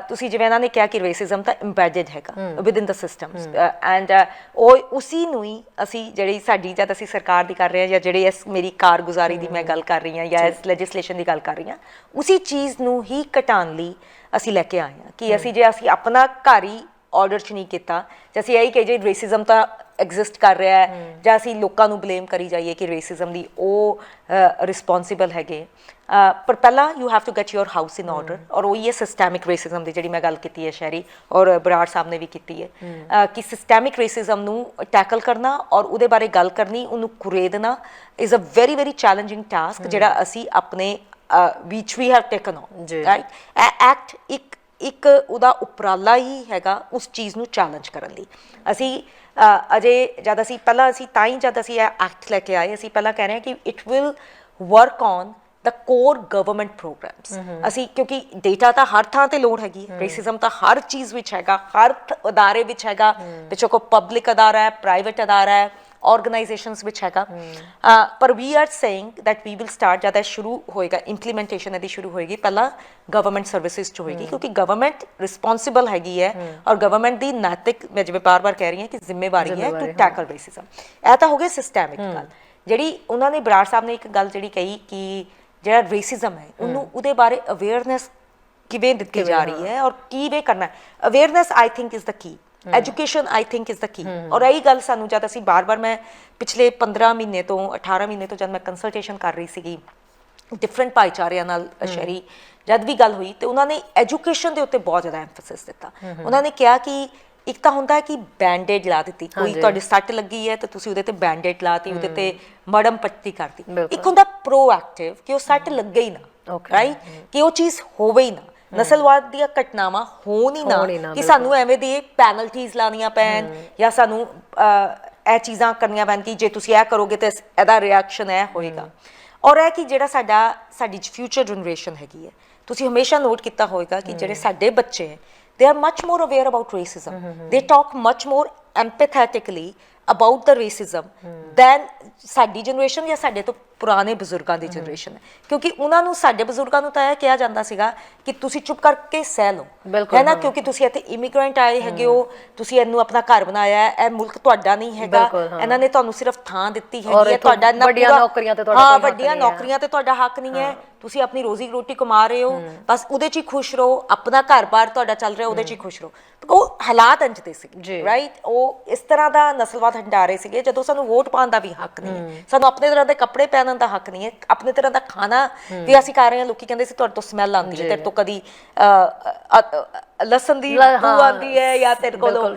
ਤੁਸੀਂ ਜਿਵੇਂ ਇਹਨਾਂ ਨੇ ਕਿਹਾ ਕਿ ਰੇਸਿਜ਼ਮ ਤਾਂ ਇੰਬੈਡਡ ਹੈਗਾ ਵਿਦਿਨ ਦ ਸਿਸਟਮਸ, ਐਂਡ ਉਹ ਉਸੀ ਨੂੰ ਹੀ ਅਸੀਂ ਜਿਹੜੀ ਸਾਡੀ ਜਦ ਅਸੀਂ ਸਰਕਾਰ ਦੀ ਕਰ ਰਹੇ ਹਾਂ, ਜਾਂ ਜਿਹੜੀ ਇਸ ਮੇਰੀ ਕਾਰਗੁਜ਼ਾਰੀ ਦੀ ਮੈਂ ਗੱਲ ਕਰ ਰਹੀ ਹਾਂ, ਜਾਂ ਇਸ ਲੈਜਿਸਲੇਸ਼ਨ ਦੀ ਗੱਲ ਕਰ ਰਹੀ ਹਾਂ, ਉਸੀ ਚੀਜ਼ ਨੂੰ ਹੀ ਘਟਾਉਣ ਲਈ ਅਸੀਂ ਲੈ ਕੇ ਆਏ ਹਾਂ ਕਿ ਜੇ ਅਸੀਂ ਆਪਣਾ ਘਰ ਹੀ ਆਰਡਰ 'ਚ ਨਹੀਂ ਕੀਤਾ, ਜੇ ਅਸੀਂ ਇਹੀ ਕਹੇ ਜੇ ਰੇਸਿਜ਼ਮ ਤਾਂ ਐਗਜ਼ਿਸਟ ਕਰ ਰਿਹਾ ਹੈ, ਜਾਂ ਅਸੀਂ ਲੋਕਾਂ ਨੂੰ ਬਲੇਮ ਕਰੀ ਜਾਈਏ ਕਿ ਰੇਸਿਜ਼ਮ ਦੀ ਉਹ ਰਿਸਪੌਂਸੀਬਲ ਹੈਗੇ, ਪਰ ਪਹਿਲਾਂ you have to get your house in order. ਔਰ ਉਹੀ ਹੈ ਸਿਸਟੈਮਿਕ ਰੇਸਿਜ਼ਮ ਦੀ ਜਿਹੜੀ ਮੈਂ ਗੱਲ ਕੀਤੀ ਹੈ ਸ਼ਹਿਰੀ, ਔਰ ਬਰਾੜ ਸਾਹਿਬ ਨੇ ਵੀ ਕੀਤੀ ਹੈ, ਕਿ ਸਿਸਟੈਮਿਕ ਰੇਸਿਜ਼ਮ ਨੂੰ ਟੈਕਲ ਕਰਨਾ ਔਰ ਉਹਦੇ ਬਾਰੇ ਗੱਲ ਕਰਨੀ, ਉਹਨੂੰ ਕੁਰੇਦਣਾ is a very very challenging task, ਜਿਹੜਾ ਅਸੀਂ ਆਪਣੇ which we have taken on, right? Act ਇੱਕ ਉਹਦਾ ਉਪਰਾਲਾ ਹੀ ਹੈਗਾ ਉਸ ਚੀਜ਼ ਨੂੰ ਚੈਲੰਜ ਕਰਨ ਲਈ। ਅਸੀਂ ਅਜੇ ਜਦ ਅਸੀਂ ਤਾਂ ਹੀ ਜਦ ਅਸੀਂ ਇਹ ਐਕਟ ਲੈ ਕੇ ਆਏ, ਅਸੀਂ ਪਹਿਲਾਂ ਕਹਿ ਰਹੇ ਹਾਂ ਕਿ it will work on the core government programs. ਅਸੀਂ ਕਿਉਂਕਿ ਡੇਟਾ ਤਾਂ ਹਰ ਥਾਂ ਤੇ ਲੋੜ ਹੈਗੀ, ਰੇਸਿਜ਼ਮ ਤਾਂ ਹਰ ਚੀਜ਼ ਵਿੱਚ ਹੈਗਾ, ਹਰ ਅਦਾਰੇ ਵਿੱਚ ਹੈਗਾ, ਪਿੱਛੋਂ ਕੋਈ ਪਬਲਿਕ ਅਦਾਰਾ ਹੈ, ਪ੍ਰਾਈਵੇਟ ਅਦਾਰਾ ਹੈ, ਆਰਗੇਨਾਈਜੇਸ਼ਨਸ ਵਿੱਚ ਹੈਗਾ। ਪਰ we are saying that we will start, ਜਦ ਇਹ ਸ਼ੁਰੂ ਹੋਏਗਾ ਇੰਪਲੀਮੈਂਟੇਸ਼ਨ ਇਹਦੀ ਸ਼ੁਰੂ ਹੋਏਗੀ, ਪਹਿਲਾਂ ਗਵਰਨਮੈਂਟ ਸਰਵਿਸਿਜ਼ 'ਚ ਹੋਏਗੀ, ਕਿਉਂਕਿ ਗਵਰਨਮੈਂਟ ਰਿਸਪੌਂਸਿਬਲ ਹੈਗੀ ਹੈ ਔਰ ਗਵਰਨਮੈਂਟ ਦੀ ਨੈਤਿਕ, ਮੈਂ ਜਿਵੇਂ ਬਾਰ-ਬਾਰ ਕਹਿ ਰਹੀ ਹਾਂ ਕਿ ਜ਼ਿੰਮੇਵਾਰੀ ਹੈ ਟੂ ਟੈਕਲ ਰੇਸਿਜ਼ਮ। ਇਹ ਤਾਂ ਹੋ ਗਿਆ ਸਿਸਟੈਮਿਕ ਗੱਲ। ਜਿਹੜੀ ਉਹਨਾਂ ਨੇ ਬਰਾੜ ਸਾਹਿਬ ਨੇ ਇੱਕ ਗੱਲ ਜਿਹੜੀ ਕਹੀ ਕਿ ਜਿਹੜਾ ਰੇਸਿਜ਼ਮ ਹੈ ਉਹਨੂੰ, ਉਹਦੇ ਬਾਰੇ ਅਵੇਅਰਨੈਸ ਕਿਵੇਂ ਦਿੱਤੀ ਜਾ ਰਹੀ ਹੈ ਔਰ ਕਿਵੇਂ ਕਰਨਾ ਹੈ। Awareness I think is the key, education I think is the key. ਔਰ ਇਹੀ ਗੱਲ ਸਾਨੂੰ ਜਦ ਅਸੀਂ ਬਾਰ-ਬਾਰ, ਮੈਂ ਪਿਛਲੇ 15 ਮਹੀਨੇ ਤੋਂ 18 ਮਹੀਨੇ ਤੋਂ ਜਦ ਮੈਂ ਕੰਸਲਟੇਸ਼ਨ ਕਰ ਰਹੀ ਸੀਗੀ ਡਿਫਰੈਂਟ ਭਾਈਚਾਰਿਆਂ ਨਾਲ ਸ਼ਹਿਰੀ, ਜਦ ਵੀ ਗੱਲ ਹੋਈ ਤੇ ਉਹਨਾਂ ਨੇ ਐਜੂਕੇਸ਼ਨ ਦੇ ਉੱਤੇ ਬਹੁਤ ਜ਼ਿਆਦਾ ਐਮਫੈਸਿਸ ਦਿੱਤਾ। ਉਹਨਾਂ ਨੇ ਕਿਹਾ ਕਿ ਇੱਕ ਤਾਂ ਹੁੰਦਾ ਹੈ ਕਿ ਬੈਂਡੇਡ ਲਾ ਦਿੱਤੀ, ਕੋਈ ਤੁਹਾਡੀ ਸੱਟ ਲੱਗੀ ਹੈ ਤਾਂ ਤੁਸੀਂ ਉਹਦੇ ਤੇ ਬੈਂਡੇਡ ਲਾਤੀ, ਉਹਦੇ ਤੇ ਮੜਮ ਪੱਟੀ ਕਰਤੀ। ਇੱਕ ਹੁੰਦਾ ਪ੍ਰੋਐਕਟਿਵ ਕਿ ਉਹ ਸੱਟ ਲੱਗੇ ਹੀ ਨਾ, ਰਾਈਟ, ਕਿ ਉਹ ਚੀਜ਼ ਹੋਵੇ ਹੀ ਨਾ, ਨਸਲਵਾਦ ਦੀਆਂ ਘਟਨਾਵਾਂ ਹੋਣ ਹੀ ਨਾ, ਕਿ ਸਾਨੂੰ ਐਵੇਂ ਦੀ ਪੈਨਲਟੀਜ਼ ਲਾਉਣੀਆਂ ਪੈਣ ਜਾਂ ਸਾਨੂੰ ਇਹ ਚੀਜ਼ਾਂ ਕਰਨੀਆਂ ਪੈਣ ਕਿ ਜੇ ਤੁਸੀਂ ਇਹ ਕਰੋਗੇ ਤਾਂ ਇਹਦਾ ਰਿਐਕਸ਼ਨ ਇਹ ਹੋਏਗਾ। ਔਰ ਇਹ ਕਿ ਜਿਹੜਾ ਸਾਡੀ ਫਿਊਚਰ ਜਨਰੇਸ਼ਨ ਹੈਗੀ ਹੈ, ਤੁਸੀਂ ਹਮੇਸ਼ਾ ਨੋਟ ਕੀਤਾ ਹੋਏਗਾ ਕਿ ਜਿਹੜੇ ਸਾਡੇ ਬੱਚੇ ਹੈ, they are much more aware about racism. They talk much more empathetically about the racism than ਸਾਡੀ ਜਨਰੇਸ਼ਨ ਜਾਂ ਸਾਡੇ ਤੋਂ ਪੁਰਾਣੇ ਬਜ਼ੁਰਗਾਂ ਦੀ ਜਨਰੇਸ਼ਨ ਹੈ। ਕਿਉਂਕਿ ਉਹਨਾਂ ਨੂੰ, ਸਾਡੇ ਬਜ਼ੁਰਗਾਂ ਨੂੰ ਤਾਂ ਇਹ ਕਿਹਾ ਜਾਂਦਾ ਸੀਗਾ ਕਿ ਤੁਸੀਂ ਚੁੱਪ ਕਰਕੇ ਸਹਿ ਲਓ, ਹੈ ਨਾ, ਕਿਉਂਕਿ ਤੁਸੀਂ ਇੱਥੇ ਇਮੀਗ੍ਰੈਂਟ ਆਏ ਹੈਗੇ ਹੋ, ਤੁਸੀਂ ਇਹਨੂੰ ਆਪਣਾ ਘਰ ਬਣਾਇਆ, ਇਹ ਮੁਲਕ ਤੁਹਾਡਾ ਨਹੀਂ ਹੈਗਾ, ਇਹਨਾਂ ਨੇ ਤੁਹਾਨੂੰ ਸਿਰਫ ਥਾਂ ਦਿੱਤੀ ਹੈਗੀ ਹੈ, ਤੁਹਾਡਾ ਵੱਡੀਆਂ ਨੌਕਰੀਆਂ ਤੇ ਤੁਹਾਡਾ ਹੱਕ ਨਹੀਂ ਹੈ, ਤੁਸੀਂ ਆਪਣੀ ਰੋਜ਼ੀ ਰੋਟੀ ਕਮਾ ਰਹੇ ਹੋ, ਬਸ ਉਹਦੇ 'ਚ ਹੀ ਖੁਸ਼ ਰਹੋ, ਆਪਣਾ ਘਰ-ਬਾਰ ਤੁਹਾਡਾ ਚੱਲ ਰਿਹਾ ਉਹਦੇ 'ਚ ਹੀ ਖੁਸ਼ ਰਹੋ। ਉਹ ਹਾਲਾਤ ਇੰਝ ਦੇ ਸੀਗੇ, ਰਾਈਟ। ਉਹ ਇਸ ਤਰ੍ਹਾਂ ਦਾ ਨਸਲਵਾਦ ਹੰਡਾ ਰਹੇ ਸੀਗੇ ਜਦੋਂ ਸਾਨੂੰ ਵੋਟ ਪਾਉਣ ਦਾ ਵੀ ਹੱਕ ਨਹੀਂ ਹੈ, ਸਾਨੂੰ ਆਪਣੇ ਤਰ੍ਹਾਂ ਦੇ ਕੱਪੜੇ ਪਹਿਨਣ ਦਾ ਹੱਕ ਨਹੀਂ ਹੈ, ਆਪਣੇ ਤਰ੍ਹਾਂ ਦਾ ਖਾਣਾ ਵੀ ਅਸੀਂ ਖਾ ਰਹੇ ਹਾਂ। ਲੋਕੀ ਕਹਿੰਦੇ ਸੀ ਤੁਹਾਡੇ ਤੋਂ ਸਮੈਲ ਆਉਂਦੀ ਹੈ, ਤੇਰੇ ਤੋਂ ਕਦੀ ਲਸਣ ਦੀ ਬੂ ਆਉਂਦੀ ਹੈ ਜਾਂ ਤੇਰੇ ਕੋਲ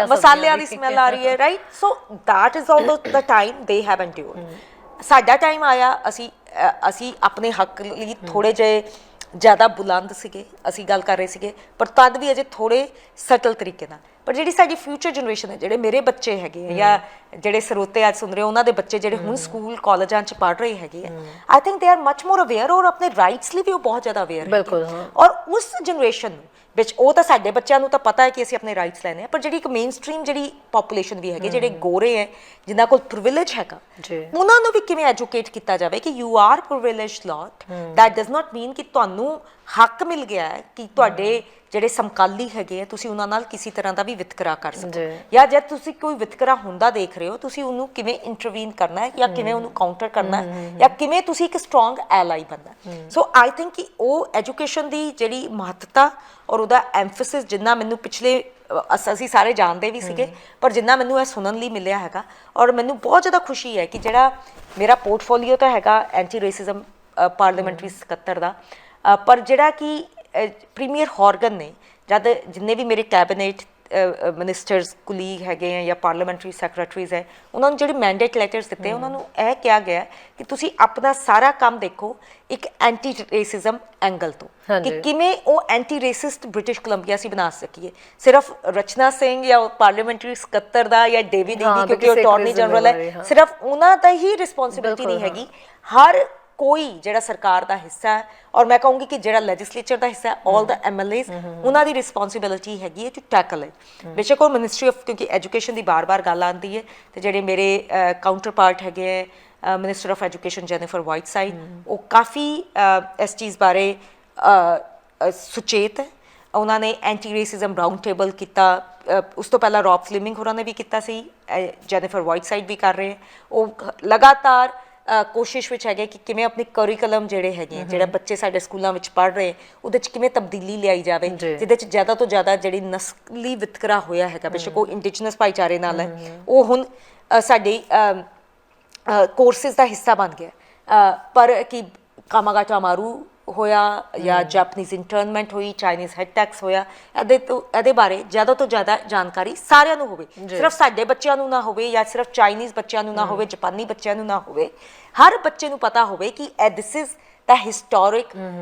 ਮਸਾਲਿਆਂ ਦੀ ਸਮੈਲ ਆ ਰਹੀ ਹੈ, right. So that is all the time they have endured. ਸਾਡਾ ਟਾਈਮ ਆਇਆ, ਅਸੀਂ ਆਪਣੇ ਹੱਕ ਲਈ ਥੋੜੇ ਜਿਹੇ ਜ਼ਿਆਦਾ ਬੁਲੰਦ ਸੀਗੇ, ਅਸੀਂ ਗੱਲ ਕਰ ਰਹੇ ਸੀਗੇ, ਪਰ ਤਦ ਵੀ ਅਜੇ ਥੋੜੇ ਸਟਲ ਤਰੀਕੇ ਨਾਲ। ਪਰ ਜਿਹੜੀ ਸਾਡੀ ਫਿਊਚਰ ਜਨਰੇਸ਼ਨ ਹੈ, ਜਿਹੜੇ ਮੇਰੇ ਬੱਚੇ ਹੈਗੇ ਆ ਜਾਂ ਜਿਹੜੇ ਸਰੋਤੇ ਅੱਜ ਸੁਣ ਰਹੇ ਉਹਨਾਂ ਦੇ ਬੱਚੇ ਜਿਹੜੇ ਹੁਣ ਸਕੂਲ ਕਾਲਜਾਂ 'ਚ ਪੜ੍ਹ ਰਹੇ ਹੈਗੇ ਆ, I think they are much more aware ਔਰ ਆਪਣੇ ਰਾਈਟਸ ਲਈ ਵੀ ਉਹ ਬਹੁਤ ਜ਼ਿਆਦਾ ਅਵੇਅਰ ਹੈ। ਔਰ ਉਸ ਜਨਰੇਸ਼ਨ ਨੂੰ ਵਿੱਚ ਉਹ ਤਾਂ ਸਾਡੇ ਬੱਚਿਆਂ ਨੂੰ ਤਾਂ ਪਤਾ ਹੈ ਕਿ ਅਸੀਂ ਆਪਣੇ ਰਾਈਟਸ ਲੈਣੇ ਆ, ਪਰ ਜਿਹੜੀ ਇੱਕ ਮੇਨ ਸਟਰੀਮ ਜਿਹੜੀ ਪੋਪੂਲੇਸ਼ਨ ਵੀ ਹੈਗੀ, ਜਿਹੜੇ ਗੋਰੇ ਹੈ ਜਿਨ੍ਹਾਂ ਕੋਲ ਪ੍ਰਿਵਿਲੇਜ ਹੈਗਾ, ਉਹਨਾਂ ਨੂੰ ਵੀ ਕਿਵੇਂ ਐਜੂਕੇਟ ਕੀਤਾ ਜਾਵੇ ਕਿ you are privileged lot, that does not mean ਕਿ ਤੁਹਾਨੂੰ ਹੱਕ ਮਿਲ ਗਿਆ ਹੈ ਕਿ ਤੁਹਾਡੇ ਜਿਹੜੇ ਸਮਕਾਲੀ ਹੈਗੇ ਆ ਤੁਸੀਂ ਉਹਨਾਂ ਨਾਲ ਕਿਸੇ ਤਰ੍ਹਾਂ ਦਾ ਵੀ ਵਿਤਕਰਾ ਕਰ ਸਕੋ, ਜਾਂ ਜਦ ਤੁਸੀਂ ਕੋਈ ਵਿਤਕਰਾ ਹੁੰਦਾ ਦੇਖ ਰਹੇ ਹੋ ਤੁਸੀਂ ਉਹਨੂੰ ਕਿਵੇਂ ਇੰਟਰਵੀਨ ਕਰਨਾ ਹੈ ਜਾਂ ਕਿਵੇਂ ਉਹਨੂੰ ਕਾਊਂਟਰ ਕਰਨਾ ਹੈ ਜਾਂ ਕਿਵੇਂ ਤੁਸੀਂ ਇੱਕ ਸਟਰੋਂਗ ਐਲਾਈ ਬਣਨਾ। ਸੋ ਆਈ ਥਿੰਕ ਕਿ ਉਹ ਐਜੂਕੇਸ਼ਨ ਦੀ ਜਿਹੜੀ ਮਹੱਤਤਾ ਔਰ ਉਹਦਾ ਐਮਫੈਸਿਸ ਜਿੰਨਾ ਮੈਨੂੰ ਪਿਛਲੇ ਅਸੀਂ ਸਾਰੇ ਜਾਣਦੇ ਵੀ ਸੀਗੇ, ਪਰ ਜਿੰਨਾ ਮੈਨੂੰ ਇਹ ਸੁਣਨ ਲਈ ਮਿਲਿਆ ਹੈਗਾ, ਔਰ ਮੈਨੂੰ ਬਹੁਤ ਜ਼ਿਆਦਾ ਖੁਸ਼ੀ ਹੈ ਕਿ ਜਿਹੜਾ ਮੇਰਾ ਪੋਰਟਫੋਲੀਓ ਤਾਂ ਹੈਗਾ ਐਂਟੀ ਰੇਸਿਜ਼ਮ ਪਾਰਲੀਮੈਂਟਰੀ ਸਕੱਤਰ ਦਾ, ਪਰ ਜਿਹੜਾ ਕਿ ਪ੍ਰੀਮੀਅਰ ਹੌਰਗਨ ਨੇ, ਜਦ ਜਿੰਨੇ ਵੀ ਮੇਰੇ ਕੈਬਨਿਟ ਮਿਨਿਸਟਰਸ ਕੁਲੀਗ ਹੈਗੇ ਆ ਜਾਂ ਪਾਰਲੀਮੈਂਟਰੀ ਸੈਕਟਰੀਜ਼ ਹੈ, ਉਹਨਾਂ ਨੂੰ ਜਿਹੜੇ ਮੈਂਡੇਟ ਲੈਟਰਸ ਦਿੱਤੇ, ਉਹਨਾਂ ਨੂੰ ਇਹ ਕਿਹਾ ਗਿਆ ਕਿ ਤੁਸੀਂ ਆਪਣਾ ਸਾਰਾ ਕੰਮ ਦੇਖੋ ਇੱਕ ਐਂਟੀ ਰੇਸਿਜ਼ਮ ਐਂਗਲ ਤੋਂ, ਕਿ ਕਿਵੇਂ ਉਹ ਐਂਟੀ ਰੇਸਿਸਟ ਬ੍ਰਿਟਿਸ਼ ਕੋਲੰਬੀਆ ਅਸੀਂ ਬਣਾ ਸਕੀਏ। ਸਿਰਫ ਰਚਨਾ ਸਿੰਘ ਜਾਂ ਪਾਰਲੀਮੈਂਟਰੀ ਸਕੱਤਰ ਦਾ ਜਾਂ ਡੇਵਿਡ ਈਗੀ, ਕਿਉਂਕਿ ਉਹ ਅਟਾਰਨੀ ਜਨਰਲ ਹੈ, ਸਿਰਫ ਉਹਨਾਂ ਦਾ ਹੀ ਰਿਸਪੌਂਸਿਬਿਲਿਟੀ ਨਹੀਂ ਹੈਗੀ। ਹਰ ਕੋਈ ਜਿਹੜਾ ਸਰਕਾਰ ਦਾ ਹਿੱਸਾ ਹੈ, ਔਰ ਮੈਂ ਕਹੂੰਗੀ ਕਿ ਜਿਹੜਾ ਲੈਜਿਸਲੇਚਰ ਦਾ ਹਿੱਸਾ ਹੈ, ਆਲ ਦ MLAs, ਉਹਨਾਂ ਦੀ ਰਿਸਪੌਂਸਿਬਿਲਿਟੀ ਹੈਗੀ ਹੈ ਟੂ ਟੈਕਲ ਇਟ। ਬੇਸ਼ੱਕ ਉਹ ਮਿਨਿਸਟਰੀ ਆਫ, ਕਿਉਂਕਿ ਐਜੂਕੇਸ਼ਨ ਦੀ ਬਾਰ-ਬਾਰ ਗੱਲ ਆਉਂਦੀ ਹੈ, ਤੇ ਜਿਹੜੇ ਮੇਰੇ ਕਾਊਂਟਰ ਪਾਰਟ ਹੈਗੇ ਹੈ ਮਿਨਿਸਟਰ ਆਫ ਐਜੂਕੇਸ਼ਨ ਜੈਨੀਫਰ ਵਾਈਟਸਾਈਡ, ਉਹ ਕਾਫੀ ਇਸ ਚੀਜ਼ ਬਾਰੇ ਸੁਚੇਤ ਹੈ। ਉਹਨਾਂ ਨੇ ਐਂਟੀ ਰੇਸਿਜ਼ਮ ਰਾਊਂਡ ਟੇਬਲ ਕੀਤਾ, ਉਸ ਤੋਂ ਪਹਿਲਾਂ ਰੌਬ ਫਲਿਮਿੰਗ ਹੋਰਾਂ ਨੇ ਵੀ ਕੀਤਾ ਸੀ, ਜੈਨੀਫਰ ਵਾਈਟਸਾਈਡ ਵੀ ਕਰ ਰਹੇ। ਉਹ ਲਗਾਤਾਰ ਕੋਸ਼ਿਸ਼ ਵਿੱਚ ਹੈਗੇ ਕਿ ਕਿਵੇਂ ਆਪਣੀ ਕਰਿਕੂਲਮ ਜਿਹੜੇ ਹੈਗੇ, ਜਿਹੜਾ ਬੱਚੇ ਸਾਡੇ ਸਕੂਲਾਂ ਵਿੱਚ ਪੜ੍ਹ ਰਹੇ, ਉਹਦੇ 'ਚ ਕਿਵੇਂ ਤਬਦੀਲੀ ਲਿਆਈ ਜਾਵੇ, ਜਿਹਦੇ 'ਚ ਜ਼ਿਆਦਾ ਤੋਂ ਜ਼ਿਆਦਾ ਜਿਹੜੀ ਨਸਲੀ ਵਿਤਕਰਾ ਹੋਇਆ ਹੈਗਾ, ਬੇਸ਼ੱਕ ਉਹ ਇੰਡੀਜਨਸ ਭਾਈਚਾਰੇ ਨਾਲ ਹੈ, ਉਹ ਹੁਣ ਸਾਡੇ ਕੋਰਸਿਸ ਦਾ ਹਿੱਸਾ ਬਣ ਗਿਆ। ਪਰ ਕਿ ਕਾਮਾਗਾਟਾ ਮਾਰੂ ਹੋਇਆ ਜਾਂ ਜਾਪਨੀਜ਼ ਇੰਟਰਨਮੈਂਟ ਹੋਈ, ਚਾਈਨੀਜ਼ ਹੈਡ ਟੈਕਸ ਹੋਇਆ, ਇਹਦੇ ਬਾਰੇ ਜ਼ਿਆਦਾ ਤੋਂ ਜ਼ਿਆਦਾ ਜਾਣਕਾਰੀ ਸਾਰਿਆਂ ਨੂੰ ਹੋਵੇ, ਸਿਰਫ ਸਾਡੇ ਬੱਚਿਆਂ ਨੂੰ ਨਾ ਹੋਵੇ ਜਾਂ ਸਿਰਫ ਚਾਈਨੀਜ਼ ਬੱਚਿਆਂ ਨੂੰ ਨਾ ਹੋਵੇ, ਜਾਪਾਨੀ ਬੱਚਿਆਂ ਨੂੰ ਨਾ ਹੋਵੇ, ਹਰ ਬੱਚੇ ਨੂੰ ਪਤਾ ਹੋਵੇ ਕਿ this is the historic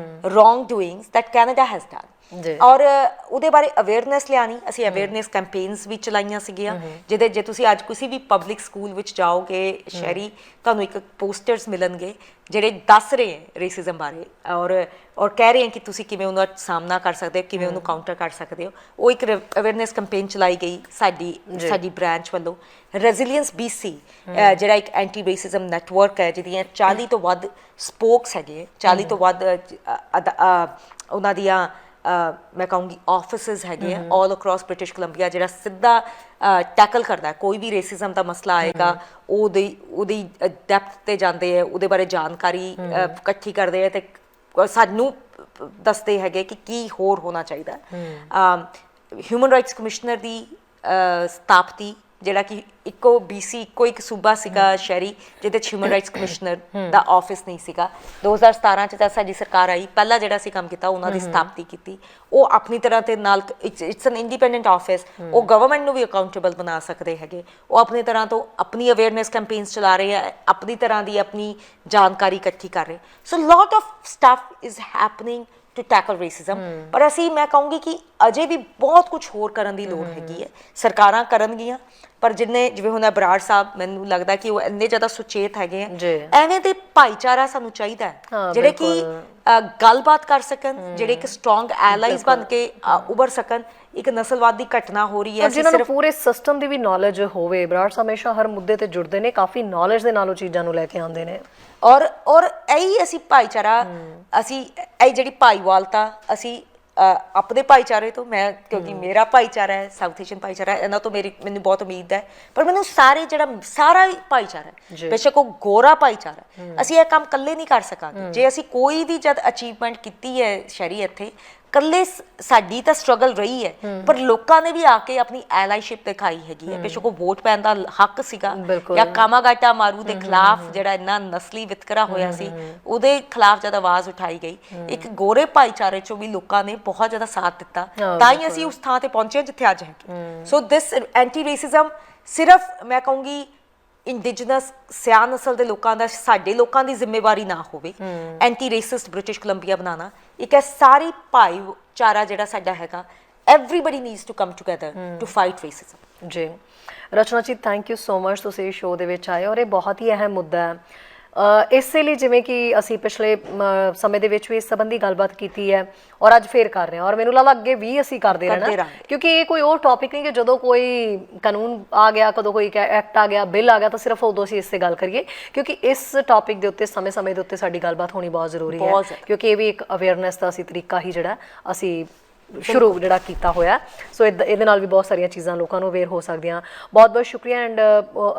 wrong doings that Canada has done. ਜੀ। ਔਰ ਉਹਦੇ ਬਾਰੇ ਅਵੇਅਰਨੈਸ ਲਿਆਣੀ, ਅਸੀਂ ਅਵੇਅਰਨੈਸ ਕੈਂਪੇਨਸ ਵੀ ਚਲਾਈਆਂ ਸੀਗੀਆਂ, ਜਿਹਦੇ ਜੇ ਤੁਸੀਂ ਅੱਜ ਕਿਸੇ ਵੀ ਪਬਲਿਕ ਸਕੂਲ ਵਿੱਚ ਜਾਓਗੇ ਸ਼ਹਿਰੀ, ਤੁਹਾਨੂੰ ਇੱਕ ਪੋਸਟਰਸ ਮਿਲਣਗੇ ਜਿਹੜੇ ਦੱਸ ਰਹੇ ਹੈ ਰੇਸਿਜ਼ਮ ਬਾਰੇ, ਔਰ ਕਹਿ ਰਹੇ ਹੈ ਕਿ ਤੁਸੀਂ ਕਿਵੇਂ ਉਹਦਾ ਸਾਹਮਣਾ ਕਰ ਸਕਦੇ ਹੋ, ਕਿਵੇਂ ਉਹਨੂੰ ਕਾਊਂਟਰ ਕਰ ਸਕਦੇ ਹੋ। ਉਹ ਇੱਕ ਅਵੇਅਰਨੈਸ ਕੈਂਪੇਨ ਚਲਾਈ ਗਈ ਸਾਡੀ ਬ੍ਰਾਂਚ ਵੱਲੋਂ। ਰੈਜ਼ੀਲੀਅੰਸ BC ਜਿਹੜਾ ਇੱਕ ਐਂਟੀ ਰੇਸਿਜ਼ਮ ਨੈਟਵਰਕ ਹੈ, ਜਿਹਦੀਆਂ 40 ਤੋਂ ਵੱਧ ਸਪੋਕਸ ਹੈਗੇ, 40 ਤੋਂ ਵੱਧ ਉਹਨਾਂ ਦੀਆਂ ਮੈਂ ਕਹੂੰਗੀ ਆਫਿਸਿਸ ਹੈਗੇ ਆ ਆਲ ਅਕ੍ਰੋਸ ਬ੍ਰਿਟਿਸ਼ ਕੋਲੰਬੀਆ, ਜਿਹੜਾ ਸਿੱਧਾ ਟੈਕਲ ਕਰਦਾ ਕੋਈ ਵੀ ਰੇਸਿਜ਼ਮ ਦਾ ਮਸਲਾ ਆਏਗਾ, ਉਹਦੀ ਡੈਪਥ ਤੇ ਜਾਂਦੇ ਹੈ, ਉਹਦੇ ਬਾਰੇ ਜਾਣਕਾਰੀ ਇਕੱਠੀ ਕਰਦੇ ਹੈ ਤੇ ਸਾਨੂੰ ਦੱਸਦੇ ਹੈਗੇ ਕਿ ਕੀ ਹੋਰ ਹੋਣਾ ਚਾਹੀਦਾ। ਹਿਊਮਨ ਰਾਈਟਸ ਕਮਿਸ਼ਨਰ ਦੀ ਸਥਾਪਤੀ, ਜਿਹੜਾ ਕਿ ਇੱਕੋ BC ਇੱਕੋ ਇੱਕ ਸੂਬਾ ਸੀਗਾ ਸ਼ਹਿਰੀ ਜਿਹਦੇ 'ਚ ਹਿਊਮਨ ਰਾਈਟਸ ਕਮਿਸ਼ਨਰ ਦਾ ਆਫਿਸ ਨਹੀਂ ਸੀਗਾ। 2017 'ਚ ਜਦ ਸਾਡੀ ਸਰਕਾਰ ਆਈ, ਪਹਿਲਾ ਜਿਹੜਾ ਅਸੀਂ ਕੰਮ ਕੀਤਾ ਉਹਨਾਂ ਦੀ ਸਥਾਪਤੀ ਕੀਤੀ। ਉਹ ਆਪਣੀ ਤਰ੍ਹਾਂ ਦੇ ਨਾਲ ਇਟਸ ਐਨ ਇੰਡੀਪੈਂਡੈਂਟ ਆਫਿਸ, ਉਹ ਗਵਰਨਮੈਂਟ ਨੂੰ ਵੀ ਅਕਾਊਂਟੇਬਲ ਬਣਾ ਸਕਦੇ ਹੈਗੇ। ਉਹ ਆਪਣੀ ਤਰ੍ਹਾਂ ਤੋਂ ਆਪਣੀ ਅਵੇਅਰਨੈਸ ਕੈਂਪੇਨਸ ਚਲਾ ਰਹੇ ਆ, ਆਪਣੀ ਤਰ੍ਹਾਂ ਦੀ ਆਪਣੀ ਜਾਣਕਾਰੀ ਇਕੱਠੀ ਕਰ ਰਹੇ। So lot of stuff is happening to tackle racism. ਪਰ ਅਸੀਂ ਮੈਂ ਕਹੂੰਗੀ ਕਿ ਅਜੇ ਵੀ ਬਹੁਤ ਕੁਝ ਹੋਰ ਕਰਨ ਦੀ ਲੋੜ ਹੈਗੀ ਹੈ। ਸਰਕਾਰਾਂ ਕਰਨਗੀਆਂ, ਪਰ ਜਿਵੇਂ ਹੁਣ ਬਰਾੜ ਸਾਹਿਬ, ਮੈਨੂੰ ਲੱਗਦਾ ਕਿ ਉਹ ਇੰਨੇ ਜ਼ਿਆਦਾ ਸੁਚੇਤ ਹੈਗੇ ਆ। ਐਵੇਂ ਦੇ ਭਾਈਚਾਰਾ ਸਾਨੂੰ ਚਾਹੀਦਾ ਹੈ ਜਿਹੜੇ ਕਿ ਗੱਲਬਾਤ ਕਰ ਸਕਣ, ਜਿਹੜੇ ਇੱਕ ਸਟਰੋਂਗ ਐਲਾਈਜ਼ ਬਣ ਕੇ ਉਭਰ ਸਕਣ। ਇੱਕ ਨਸਲਵਾਦੀ ਘਟਨਾ ਹੋ ਰਹੀ ਹੈ, ਜਿਹਨਾਂ ਨੂੰ ਪੂਰੇ ਸਿਸਟਮ ਦੀ ਵੀ ਨੌਲੇਜ ਹੋਵੇ। ਬਰਾੜ ਸਾਹਿਬ ਹਮੇਸ਼ਾ ਹਰ ਮੁੱਦੇ ਤੇ ਜੁੜਦੇ ਨੇ, ਕਾਫੀ ਨੌਲੇਜ ਦੇ ਨਾਲ ਉਹ ਚੀਜ਼ਾਂ ਨੂੰ ਲੈ ਕੇ ਆਉਂਦੇ ਨੇ। ਔਰ ਇਹੀ ਅਸੀਂ ਭਾਈਚਾਰਾ, ਅਸੀਂ ਇਹ ਜਿਹੜੀ ਭਾਈਵਾਲਤਾ ਅਸੀਂ ਆਪਣੇ ਭਾਈਚਾਰੇ ਤੋਂ, ਮੈਂ ਕਿਉਂਕਿ ਮੇਰਾ ਭਾਈਚਾਰਾ ਹੈ ਸਾਊਥ ਏਸ਼ੀਅਨ ਭਾਈਚਾਰਾ, ਇਹਨਾਂ ਤੋਂ ਮੈਨੂੰ ਬਹੁਤ ਉਮੀਦ ਹੈ। ਪਰ ਮੈਨੂੰ ਸਾਰਾ ਭਾਈਚਾਰਾ, ਬੇਸ਼ੱਕ ਉਹ ਗੋਰਾ ਭਾਈਚਾਰਾ, ਅਸੀਂ ਇਹ ਕੰਮ ਇਕੱਲੇ ਨਹੀਂ ਕਰ ਸਕਾਂਗੇ। ਜੇ ਅਸੀਂ ਕੋਈ ਵੀ ਜਦ ਅਚੀਵਮੈਂਟ ਕੀਤੀ ਹੈ ਸ਼ਹਿਰੀ ਇੱਥੇ, ਇਕੱਲੇ ਸਾਡੀ ਤਾਂ ਸਟਰਗਲ ਰਹੀ ਹੈ, ਪਰ ਲੋਕਾਂ ਨੇ ਵੀ ਆ ਕੇ ਆਪਣੀ ਐਲਾਈਸ਼ਿਪ ਦਿਖਾਈ ਹੈਗੀ ਹੈ। ਬੇਸ਼ੱਕ ਉਹ ਵੋਟ ਪੈਣ ਦਾ ਹੱਕ ਸੀਗਾ, ਜਾਂ ਕਾਮਾਗਾਟਾ ਮਾਰੂ ਦੇ ਖਿਲਾਫ ਜਿਹੜਾ ਇੰਨਾ ਨਸਲੀ ਵਿਤਕਰਾ ਹੋਇਆ ਸੀ, ਉਹਦੇ ਖਿਲਾਫ ਜਦ ਆਵਾਜ਼ ਉਠਾਈ ਗਈ, ਇੱਕ ਗੋਰੇ ਭਾਈਚਾਰੇ ਚੋਂ ਵੀ ਲੋਕਾਂ ਨੇ ਬਹੁਤ ਜ਼ਿਆਦਾ ਸਾਥ ਦਿੱਤਾ, ਤਾਂ ਹੀ ਅਸੀਂ ਉਸ ਥਾਂ ਤੇ ਪਹੁੰਚੇ ਜਿੱਥੇ ਅੱਜ ਹੈਗੇ। ਸੋ ਦਿਸ ਐਂਟੀ ਰੇਸਿਜ਼ਮ ਸਿਰਫ ਮੈਂ ਕਹੂੰਗੀ ਇੰਡੀਜਨਸ ਸਿਆਹ ਨਸਲ ਦੇ ਲੋਕਾਂ ਦਾ, ਸਾਡੇ ਲੋਕਾਂ ਦੀ ਜ਼ਿੰਮੇਵਾਰੀ ਨਾ ਹੋਵੇ ਐਂਟੀ ਰੇਸਿਸਟ ਬ੍ਰਿਟਿਸ਼ ਕੋਲੰਬੀਆ ਬਣਾਉਣਾ। ਇੱਕ ਇਹ ਸਾਰੀ ਭਾਈਚਾਰਾ ਜਿਹੜਾ ਸਾਡਾ ਹੈਗਾ, everybody needs to come together to fight racism. ਜੀ Rachna ji, thank you so much, ਤੁਸੀਂ ਸ਼ੋਅ ਦੇ ਵਿੱਚ ਆਏ, ਔਰ ਇਹ ਬਹੁਤ ਹੀ ਅਹਿਮ ਮੁੱਦਾ ਹੈ। ਇਸੇ ਲਈ ਜਿਵੇਂ ਕਿ ਅਸੀਂ ਪਿਛਲੇ ਸਮੇਂ ਦੇ ਵਿੱਚ ਵੀ ਇਸ ਸੰਬੰਧੀ ਗੱਲਬਾਤ ਕੀਤੀ ਹੈ, ਔਰ ਅੱਜ ਫੇਰ ਕਰ ਰਹੇ ਹਾਂ, ਔਰ ਮੈਨੂੰ ਲੱਗਦਾ ਅੱਗੇ ਵੀ ਅਸੀਂ ਕਰਦੇ ਰਹਿਣਾ, ਕਿਉਂਕਿ ਇਹ ਕੋਈ ਉਹ ਟੌਪਿਕ ਨਹੀਂ ਕਿ ਜਦੋਂ ਕੋਈ ਕਾਨੂੰਨ ਆ ਗਿਆ, ਕਦੋਂ ਕੋਈ ਐਕਟ ਆ ਗਿਆ, ਬਿੱਲ ਆ ਗਿਆ, ਤਾਂ ਸਿਰਫ ਉਦੋਂ ਅਸੀਂ ਇਸ 'ਤੇ ਗੱਲ ਕਰੀਏ, ਕਿਉਂਕਿ ਇਸ ਟੌਪਿਕ ਦੇ ਉੱਤੇ ਸਮੇਂ ਦੇ ਉੱਤੇ ਸਾਡੀ ਗੱਲਬਾਤ ਹੋਣੀ ਬਹੁਤ ਜ਼ਰੂਰੀ ਹੈ, ਕਿਉਂਕਿ ਇਹ ਵੀ ਇੱਕ ਅਵੇਅਰਨੈਸ ਦਾ ਅਸੀਂ ਤਰੀਕਾ ਹੀ ਜਿਹੜਾ ਅਸੀਂ ਸ਼ੁਰੂ ਜਿਹੜਾ ਕੀਤਾ ਹੋਇਆ। ਸੋ ਇਹਦੇ ਨਾਲ ਵੀ ਬਹੁਤ ਸਾਰੀਆਂ ਚੀਜ਼ਾਂ ਲੋਕਾਂ ਨੂੰ ਅਵੇਅਰ ਹੋ ਸਕਦੀਆਂ। ਬਹੁਤ ਬਹੁਤ ਸ਼ੁਕਰੀਆ। ਐਂਡ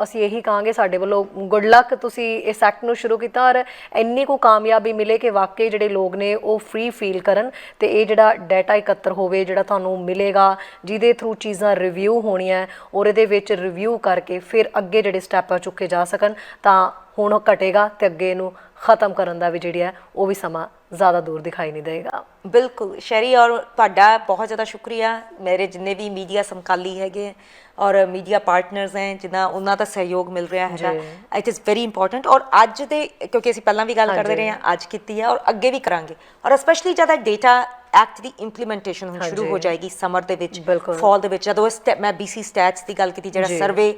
ਅਸੀਂ ਇਹੀ ਕਹਾਂਗੇ, ਸਾਡੇ ਵੱਲੋਂ ਗੁੱਡ ਲੱਕ, ਤੁਸੀਂ ਇਸ ਐਕਟ ਨੂੰ ਸ਼ੁਰੂ ਕੀਤਾ ਔਰ ਇੰਨੀ ਕੁ ਕਾਮਯਾਬੀ ਮਿਲੇ ਕਿ ਵਾਕਈ ਜਿਹੜੇ ਲੋਕ ਨੇ ਉਹ ਫ੍ਰੀ ਫੀਲ ਕਰਨ, ਅਤੇ ਇਹ ਜਿਹੜਾ ਡਾਟਾ ਇਕੱਤਰ ਹੋਵੇ ਜਿਹੜਾ ਤੁਹਾਨੂੰ ਮਿਲੇਗਾ, ਜਿਹਦੇ ਥਰੂ ਚੀਜ਼ਾਂ ਰਿਵਿਊ ਹੋਣੀਆਂ, ਔਰ ਇਹਦੇ ਵਿੱਚ ਰਿਵਿਊ ਕਰਕੇ ਫਿਰ ਅੱਗੇ ਜਿਹੜੇ ਸਟੈਪ ਚੁੱਕੇ ਜਾ ਸਕਣ, ਤਾਂ ਹੁਣ ਘਟੇਗਾ ਅਤੇ ਅੱਗੇ ਇਹਨੂੰ ਖਤਮ ਕਰਨ ਦਾ ਵੀ ਜਿਹੜੀ ਹੈ ਉਹ ਵੀ ਸਮਾਂ ਜ਼ਿਆਦਾ ਦੂਰ ਦਿਖਾਈ ਨਹੀਂ ਦੇਗਾ। ਬਿਲਕੁਲ ਸ਼ੈਰੀ, ਔਰ ਤੁਹਾਡਾ ਬਹੁਤ ਜ਼ਿਆਦਾ ਸ਼ੁਕਰੀਆ। ਮੇਰੇ ਜਿੰਨੇ ਵੀ ਮੀਡੀਆ ਸਮਕਾਲੀ ਹੈਗੇ ਔਰ ਮੀਡੀਆ ਪਾਰਟਨਰਸ ਹੈ, ਜਿੱਦਾਂ ਉਹਨਾਂ ਦਾ ਸਹਿਯੋਗ ਮਿਲ ਰਿਹਾ ਹੈਗਾ, ਇਟ ਇਜ਼ ਵੈਰੀ ਇੰਪੋਰਟੈਂਟ। ਔਰ ਅੱਜ ਦੇ, ਕਿਉਂਕਿ ਅਸੀਂ ਪਹਿਲਾਂ ਵੀ ਗੱਲ ਕਰਦੇ ਰਹੇ ਹਾਂ, ਅੱਜ ਕੀਤੀ ਹੈ ਔਰ ਅੱਗੇ ਵੀ ਕਰਾਂਗੇ। ਔਰ ਸਪੈਸ਼ਲੀ ਜਦ ਡੇਟਾ ਐਕਟ ਦੀ ਇੰਪਲੀਮੈਂਟੇਸ਼ਨ ਹੁਣ ਸ਼ੁਰੂ ਹੋ ਜਾਏਗੀ ਸਮਰ ਦੇ ਵਿੱਚ, ਫਾਲ ਦੇ ਵਿੱਚ, ਜਦੋਂ ਮੈਂ BC ਸਟੈਟਸ ਦੀ ਗੱਲ ਕੀਤੀ, ਜਿਹੜਾ ਸਰਵੇ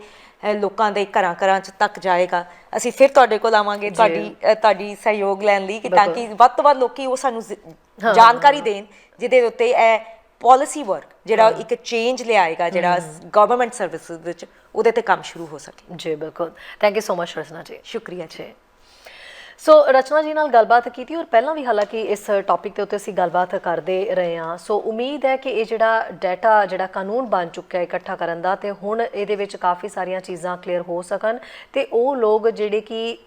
ਲੋਕਾਂ ਦੇ ਘਰਾਂ ਤੱਕ ਜਾਏਗਾ, ਅਸੀਂ ਫਿਰ ਤੁਹਾਡੇ ਕੋਲ ਆਵਾਂਗੇ ਤੁਹਾਡੀ ਸਹਿਯੋਗ ਲੈਣ ਲਈ, ਕਿ ਤਾਂ ਕਿ ਵੱਧ ਤੋਂ ਵੱਧ ਲੋਕੀ ਉਹ ਸਾਨੂੰ ਜਾਣਕਾਰੀ ਦੇਣ, ਜਿਹਦੇ ਉੱਤੇ ਇਹ ਪਾਲਿਸੀ ਵਰਕ ਜਿਹੜਾ ਇੱਕ ਚੇਂਜ ਲਿਆਏਗਾ, ਜਿਹੜਾ ਗਵਰਨਮੈਂਟ ਸਰਵਿਸਿਜ਼ ਵਿੱਚ, ਉਹਦੇ ਤੇ ਕੰਮ ਸ਼ੁਰੂ ਹੋ ਸਕੇ। ਜੀ ਬਿਲਕੁਲ, ਥੈਂਕ ਯੂ ਸੋ ਮਚ ਰਚਨਾ ਜੀ। ਸ਼ੁਕਰੀਆ ਜੀ। ਸੋ ਰਚਨਾ ਜੀ ਨਾਲ ਗੱਲਬਾਤ ਕੀਤੀ, ਔਰ ਪਹਿਲਾਂ ਵੀ ਹਾਲਾਂਕਿ ਇਸ ਟੌਪਿਕ ਦੇ ਉੱਤੇ ਅਸੀਂ ਗੱਲਬਾਤ ਕਰਦੇ ਰਹੇ ਹਾਂ। ਸੋ ਉਮੀਦ ਹੈ ਕਿ ਇਹ ਜਿਹੜਾ ਡਾਟਾ ਜਿਹੜਾ ਕਾਨੂੰਨ ਬਣ ਚੁੱਕਿਆ ਇਕੱਠਾ ਕਰਨ ਦਾ, ਅਤੇ ਹੁਣ ਇਹਦੇ ਵਿੱਚ ਕਾਫੀ ਸਾਰੀਆਂ ਚੀਜ਼ਾਂ ਕਲੀਅਰ ਹੋ ਸਕਣ, ਅਤੇ ਉਹ ਲੋਕ ਜਿਹੜੇ ਕਿ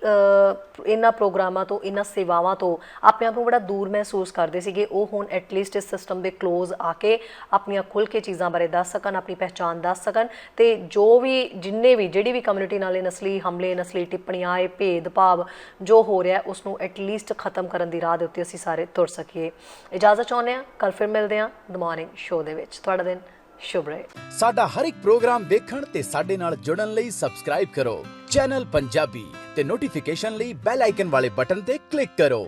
ਇਹਨਾਂ ਪ੍ਰੋਗਰਾਮਾਂ ਤੋਂ, ਇਹਨਾਂ ਸੇਵਾਵਾਂ ਤੋਂ ਆਪਣੇ ਆਪ ਨੂੰ ਬੜਾ ਦੂਰ ਮਹਿਸੂਸ ਕਰਦੇ ਸੀਗੇ, ਉਹ ਹੁਣ ਐਟਲੀਸਟ ਇਸ ਸਿਸਟਮ ਦੇ ਕਲੋਜ਼ ਆ ਕੇ ਆਪਣੀਆਂ ਖੁੱਲ੍ਹ ਕੇ ਚੀਜ਼ਾਂ ਬਾਰੇ ਦੱਸ ਸਕਣ, ਆਪਣੀ ਪਹਿਚਾਣ ਦੱਸ ਸਕਣ, ਅਤੇ ਜੋ ਵੀ ਜਿਹੜੀ ਵੀ ਕਮਿਊਨਿਟੀ ਨਾਲ ਨਸਲੀ ਹਮਲੇ, ਨਸਲੀ ਟਿੱਪਣੀਆਂ, ਇਹ ਭੇਦਭਾਵ ਜੋ ਹੋ ਰਿਹਾ, ਉਸ ਨੂੰ ਐਟਲੀਸਟ ਖਤਮ ਕਰਨ ਦੀ ਰਾਹ ਦੇ ਉੱਤੇ ਅਸੀਂ ਸਾਰੇ ਤੁਰ ਸਕੀਏ। ਇਜਾਜ਼ਤ ਚਾਹੁੰਦੇ ਹਾਂ, ਕੱਲ ਫਿਰ ਮਿਲਦੇ ਹਾਂ ਦ ਮਾਰਨਿੰਗ ਸ਼ੋਅ ਦੇ ਵਿੱਚ। ਤੁਹਾਡਾ ਦਿਨ ਸ਼ੁਭ ਰਹੇ। ਸਾਡਾ ਹਰ ਇੱਕ ਪ੍ਰੋਗਰਾਮ ਵੇਖਣ ਤੇ ਸਾਡੇ ਨਾਲ ਜੁੜਨ ਲਈ ਸਬਸਕ੍ਰਾਈਬ ਕਰੋ ਚੈਨਲ ਪੰਜਾਬੀ, ਤੇ ਨੋਟੀਫਿਕੇਸ਼ਨ ਲਈ ਬੈਲ ਆਈਕਨ ਵਾਲੇ ਬਟਨ ਤੇ ਕਲਿੱਕ ਕਰੋ।